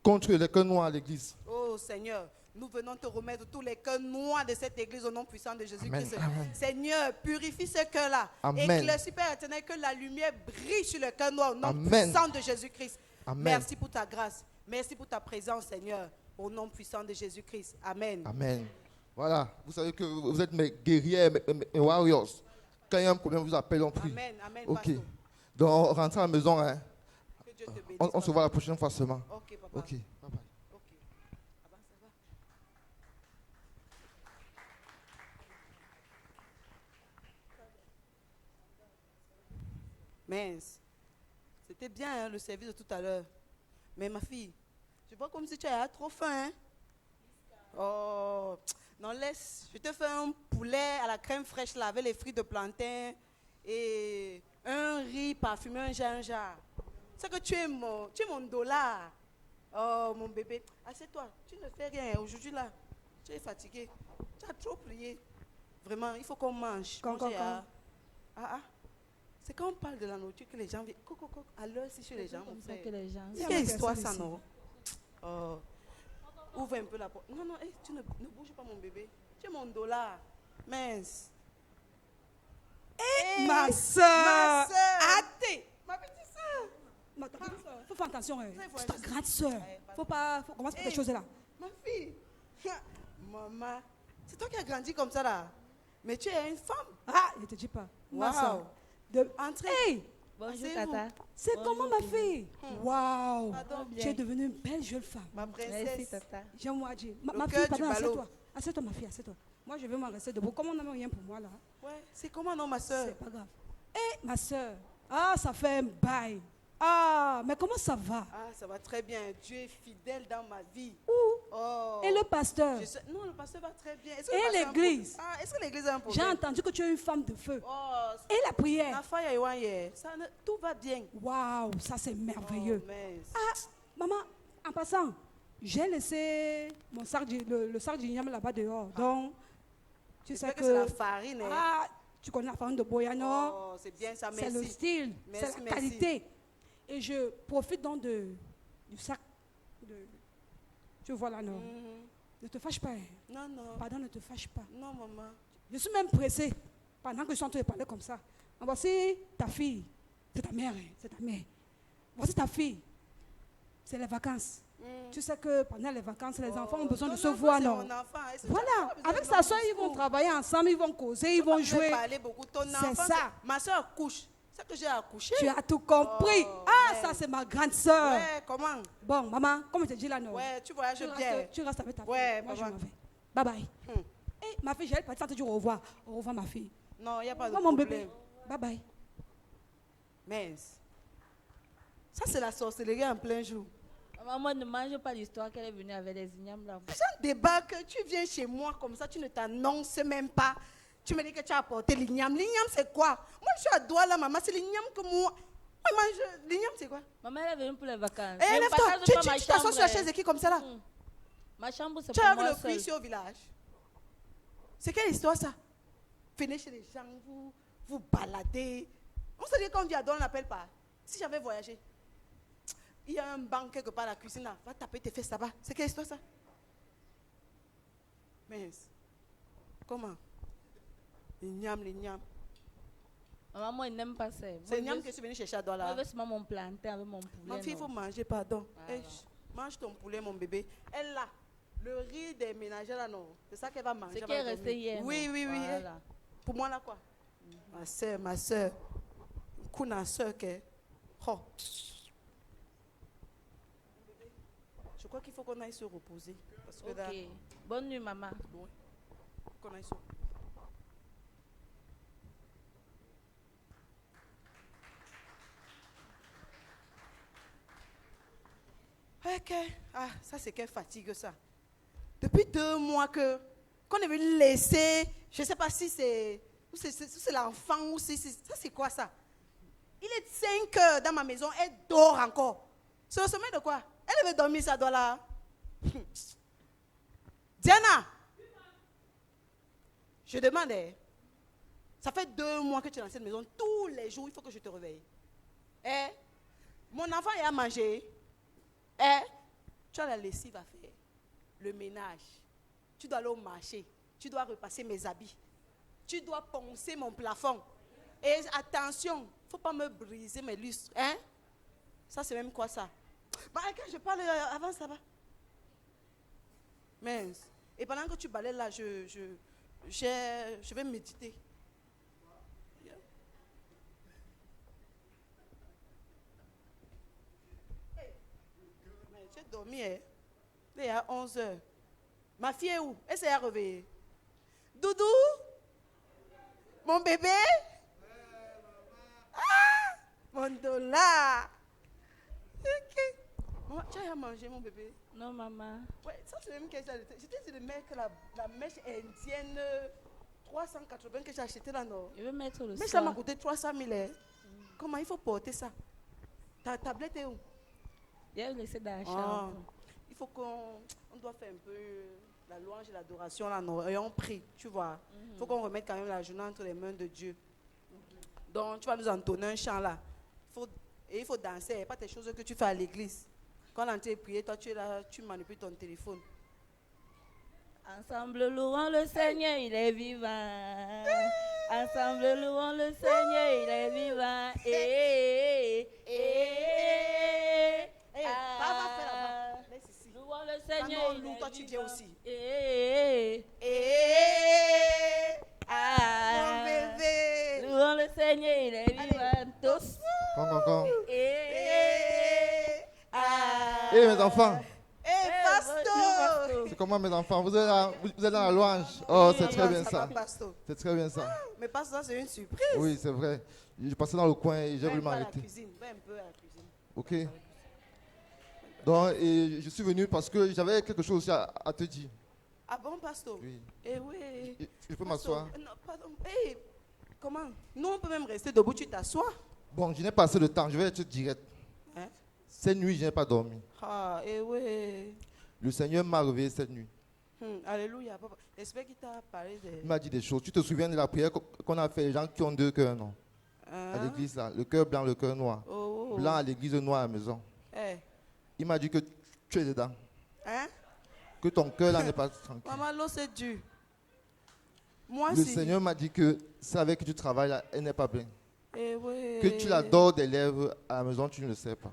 Contre les cœurs noirs à l'église. Oh Seigneur, Nous venons te remettre tous les cœurs noirs de cette église au nom puissant de Jésus-Christ. Amen. Seigneur, purifie ce cœur-là. Amen. Éclaircis, Père éternel, que la lumière brille sur le cœur noir au nom Amen. puissant de Jésus-Christ. Amen. Merci pour ta grâce. Merci pour ta présence, Seigneur, au nom puissant de Jésus-Christ. Amen. Amen. Voilà, vous savez que vous êtes mes guerriers, mes warriors. Quand il y a un problème, vous appelez, on prie. Amen. Amen, Ok. pasteur. Donc, rentrez à la maison. Hein. Que Dieu te bénisse. On se voit la prochaine fois seulement. Ok, papa. Ok. Bye bye. Ok. Avance, ça va. Mince. C'était bien hein, le service de tout à l'heure. Mais ma fille, je vois comme si tu as trop faim. Hein? Oh, non, laisse. Je te fais un poulet à la crème fraîche là, avec les fruits de plantain et un riz parfumé, un gingembre. C'est que tu es mon dollar. Oh, mon bébé. Assieds-toi. Tu ne fais rien. Aujourd'hui là, tu es fatigué. Tu as trop prié. Vraiment, il faut qu'on mange. Manger à- C'est quand on parle de la nourriture que les gens viennent. À l'heure, si chez les gens, mon frère. C'est quelle histoire ça, non? Oh. Ouvre un peu la porte. Non, hey, tu ne bouges pas, mon bébé. Tu es mon dollar. Mince. Hey, Ma soeur. Athée. Ma petite soeur. Ma grande soeur. Faut faire attention. Hein. Ça, il faut C'est ta ajuster. grande soeur. Ouais, Faut pas commencer par Hey. ces choses-là. Ma fille. Maman. C'est toi qui as grandi comme ça, là. Mais tu es une femme. Ah, ne te dis pas. Ma soeur. Wow. De... Entrez. Hey, Bonjour, Asseyez-vous. Tata. c'est comment ma fille? Waouh. Pardon, Tu es devenue une belle jeune femme. Ma Merci, princesse. Tata. J'aime dire. Le Ma cœur fille, du pardon, ballot. assieds-toi. Assieds-toi, ma fille, assieds-toi. Moi, je vais m'en rester debout. Comme on n'a rien pour moi, là. Ouais. C'est comment, non, ma soeur? C'est pas grave. Eh, ma soeur. Ah, ça fait un bail. Ah, mais comment ça va? Ah, ça va très bien. Dieu est fidèle dans ma vie. Où? Oh. Et le pasteur? Non, le pasteur va très bien. Est-ce que Et le pasteur a un l'église? problème? Ah, est-ce que l'église a un J'ai problème? entendu que tu es une femme de feu. Oh, Et la prière? la faille est hier. Tout va bien. Waouh, ça c'est merveilleux. Oh, mince. Ah, maman, en passant, j'ai laissé mon sac, le sac d'igname là-bas dehors. Donc, tu sais J'espère que. que c'est la farine. Hein? Ah, tu connais la farine de Boyano? Oh, c'est bien ça, C'est le merci. style, Merci, c'est la merci. qualité. Et je profite donc du sac. Tu vois là, non? Mhm. Ne te fâche pas. Hein. Non, non. Pardon, ne te fâche pas. Non, maman. Je suis même pressée. Pendant que je suis en train de parler comme ça. Ah, voici ta fille. C'est ta mère. Hein, c'est ta mère. Voici ta fille. C'est les vacances. Mm. Tu sais que pendant les vacances, les enfants ont Oh, besoin de ton se enfant, voir, c'est non? mon enfant. Est-ce que tu as Voilà. pas besoin Avec de sa mon soeur, ils vont discours? travailler ensemble, ils vont causer, ils vont Je vais jouer. parler beaucoup. Ton C'est enfant, ça. ma soeur accouche. C'est que j'ai accouché. Tu as tout compris. Oh, Ah, merde. ça, c'est ma grande soeur. Ouais, comment? Bon, maman, comme je te dis là, non? Ouais, tu voyages tu, bien. tu restes avec ta fille. Ouais, Moi, je papa. m'en vais. Bye bye. Hmm. Eh, ma fille, j'allais partir te dire au revoir. Au revoir, ma fille. Non, il n'y a pas de Au revoir, mon problème. bébé. Bye bye. Mince. Ça, c'est la sorcellerie en plein jour. Maman, ne mange pas l'histoire qu'elle est venue avec les ignames là. C'est un débat que tu viens chez moi comme ça, tu ne t'annonces même pas. Tu me dis que tu as apporté l'igname. L'igname, c'est quoi? Moi, je suis à Douala, maman. C'est l'igname que moi. Moi, l'igname, c'est quoi? Maman, elle est venue pour les vacances. Eh, Ne lève-toi. partage Tu pas ma t'assois chambre, sur la hein. chaise et qui comme ça là? Ma chambre, c'est Tu pour as moi le prix seule. ici au village. C'est quelle histoire ça? Venez chez les gens, vous baladez. On se dit qu'on dit à Douala, on n'appelle pas. Si j'avais voyagé, il y a un banc quelque part à la cuisine là. Va taper tes fesses là-bas. C'est quelle histoire ça? Mince. Comment? L'igname, l'igname. Maman, moi, elle n'aime pas ça. C'est l'igname que je suis venue chercher à Moi, Douala. je veux seulement mon plantain avec mon poulet. Ma fille, il faut non. manger, pardon. Voilà. Eh, mange ton poulet, mon bébé. Elle là, le riz des ménagères là, non. C'est ça qu'elle va manger. C'est avant qui est de resté dormir. hier. Oui, non? oui, oui. Voilà. Pour moi, là, quoi? Ma soeur. Kuna soeur, que. Oh. Je crois qu'il faut qu'on aille se reposer. Parce que là, Ok. Bonne nuit, maman. qu'on aille se reposer. Ok. Ah, ça, c'est quelle fatigue, ça. Depuis 2 mois qu'on est venu laisser, je ne sais pas si c'est l'enfant ou si c'est... Ça, c'est quoi, ça? Il est 5 heures dans ma maison, elle dort encore. C'est le sommeil de quoi? Elle veut dormir, ça doit là. Diana! Je demande, ça fait 2 mois que tu es dans cette maison, tous les jours, il faut que je te réveille. Mon enfant est à manger. Tu as la lessive à faire, le ménage. Tu dois aller au marché. Tu dois repasser mes habits. Tu dois poncer mon plafond. Et attention, il ne faut pas me briser mes lustres. Hein? Ça, c'est même quoi ça? Bah, quand je parle, avant ça va. Mince. Et pendant que tu balais là, je vais méditer. Mais j'ai dormi, hein? Il est à 11h. Ma fille est où? Elle s'est réveillée. Doudou? Mon bébé? Ah! Mon dollar! Ok. Maman, tu as mangé, mon bébé? Non, maman. Ouais, ça c'est même que j'étais sur le mec, la mèche indienne 380 que j'ai acheté là, non? Je vais mettre le Mais ça soir. m'a coûté 300 000. Hein. Comment il faut porter ça? Ta tablette est où? J'ai laissé dans la Ah. chambre. Il faut qu'on doit faire un peu la louange et l'adoration là, non? Et on prie, tu vois. Il faut qu'on remette quand même la journée entre les mains de Dieu. Donc, tu vas nous entonner un chant là. Il faut danser, pas tes choses que tu fais à l'église. Quand on est prié, toi tu es là, tu manipules ton téléphone. Ensemble, louons le Seigneur, il est vivant. Ensemble, louons le Seigneur, il est vivant. Va faire là-bas. Laisse ici. Louons le Seigneur, Quand on il loue, est toi tu viens vivant. aussi. Mon bébé. Louons le Seigneur, il est vivant. Tous. Quand. Ah. Eh mes enfants, Pasto. c'est comment mes enfants? Vous êtes dans la louange? Oh, c'est très bien ça. Pasto. C'est très bien ça. Mais Pasto, ça c'est une surprise. Oui, c'est vrai. Je passais dans le coin et j'ai Va un voulu peu à la m'arrêter. cuisine. Va un peu à la cuisine. Ok. Donc, et je suis venu parce que j'avais quelque chose aussi à te dire. Ah bon, Pasto? Oui. Eh oui. Je peux Pasto, m'asseoir? non, pardon. Hey, comment? Nous, on peut même rester debout, tu t'assois. Bon, je n'ai pas assez de temps. Je vais être direct. Hein? Cette nuit, je n'ai pas dormi. Ah, eh oui. Le Seigneur m'a réveillé cette nuit. Alléluia. Papa. J'espère qu'il t'a parlé de... Il m'a dit des choses. Tu te souviens de la prière qu'on a fait, les gens qui ont deux cœurs, non? Hein? À l'église, là. Le cœur blanc, le cœur noir. Oh. Blanc à l'église, noir à la maison. Eh. Il m'a dit que tu es dedans. Hein? Que ton cœur là n'est pas tranquille. Maman, l'eau c'est dur. Moi, Le si. Seigneur m'a dit que c'est avec que tu travailles là, elle n'est pas bien. Eh oui. Que tu l'adores des lèvres à la maison, tu ne le sais pas.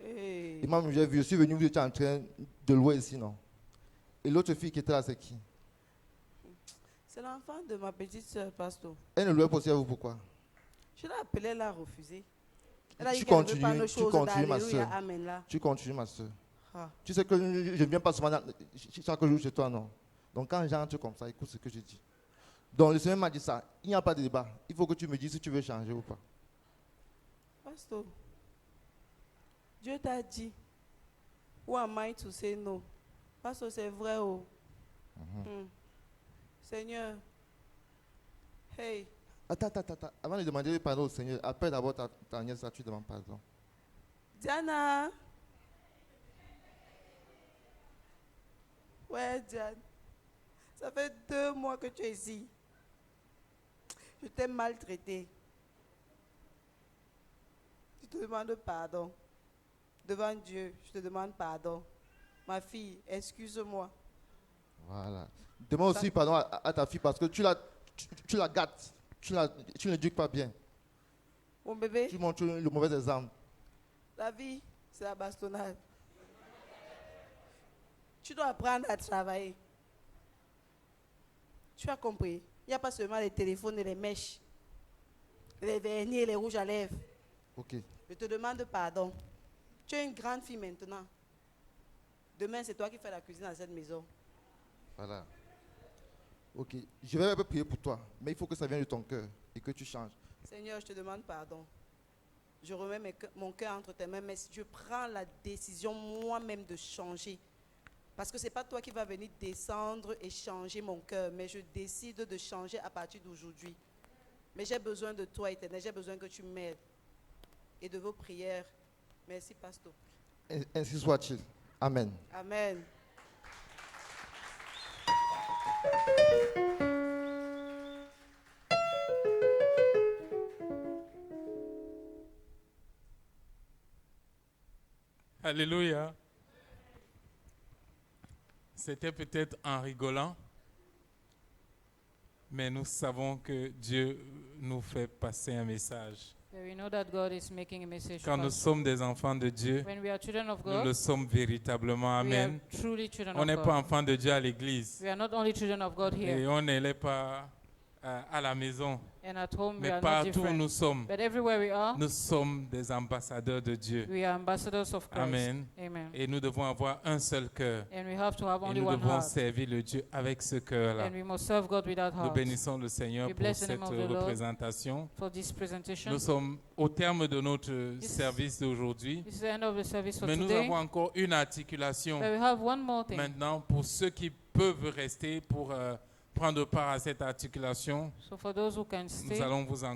Eh. Et moi, j'ai vu, je suis venu, vous étiez en train de louer ici, non? Et l'autre fille qui était là, c'est qui? C'est l'enfant de ma petite soeur, Pasteur. Elle ne louait pas aussi à vous, pourquoi? Je l'ai appelée, elle a refusé. Elle a dit Tu qu'elle ne veut pas nos continues, choses ma d'Alléluia, soeur. Amen là. Tu continues, ma soeur. Ah. Tu sais que je ne viens pas souvent chaque jour chez toi, non? Donc quand j'entre comme ça, écoute ce que je dis. Donc le Seigneur m'a dit ça. Il n'y a pas de débat. Il faut que tu me dises si tu veux changer ou pas. Pasteur, Dieu t'a dit, who am I to say no? Pasteur, c'est vrai, oh. Seigneur, hey, Attends. Avant de demander pardon au Seigneur, appelle d'abord ta nièce, là, tu demandes pardon. Diana. Ouais, Diane. Ça fait 2 mois que tu es ici. Je t'ai maltraité. Je te demande pardon. Devant Dieu, je te demande pardon. Ma fille, excuse-moi. Voilà. Demande aussi pardon à ta fille parce que tu la gâtes. Tu ne l'éduques pas bien. Mon bébé, Tu montres le mauvais exemple. la vie, c'est la bastonnade. Tu dois apprendre à travailler. Tu as compris? Il n'y a pas seulement les téléphones et les mèches, les vernis et les rouges à lèvres. Ok. Je te demande pardon. Tu es une grande fille maintenant. Demain, c'est toi qui fais la cuisine dans cette maison. Voilà. Ok. Je vais un peu prier pour toi, mais il faut que ça vienne de ton cœur et que tu changes. Seigneur, je te demande pardon. Je remets mon cœur entre tes mains, mais je prends la décision moi-même de changer. Parce que ce n'est pas toi qui vas venir descendre et changer mon cœur, mais je décide de changer à partir d'aujourd'hui. Mais j'ai besoin de toi, Éternel, j'ai besoin que tu m'aides et de vos prières. Merci, Pasteur. Ainsi soit-il. Amen. Amen. Alléluia. C'était peut-être en rigolant, mais nous savons que Dieu nous fait passer un message. But we know that God is making a message Quand to nous us. sommes des enfants de Dieu, When we are children of nous God, le sommes véritablement. we are Amen. truly children On of n'est God. pas enfants de Dieu à l'église. We are not only children of God Et here on n'est pas à la maison. and at home. We Mais are not partout où different. nous sommes, But everywhere we are, nous sommes des ambassadeurs de Dieu. we are ambassadors of Christ. Amen. Amen. Et nous devons avoir un seul cœur. And we have to have Et only nous one devons heart. servir le Dieu avec ce cœur-là. And we must serve God with that Nous heart. bénissons le Seigneur We pour bless the cette name of the Lord représentation. for this presentation. Nous sommes au terme de notre This- service d'aujourd'hui. This is the end of the service for Mais nous today. avons encore une articulation But we have one more thing. maintenant pour ceux qui peuvent rester pour prendre part à cette articulation. So for those who can stay, Nous allons vous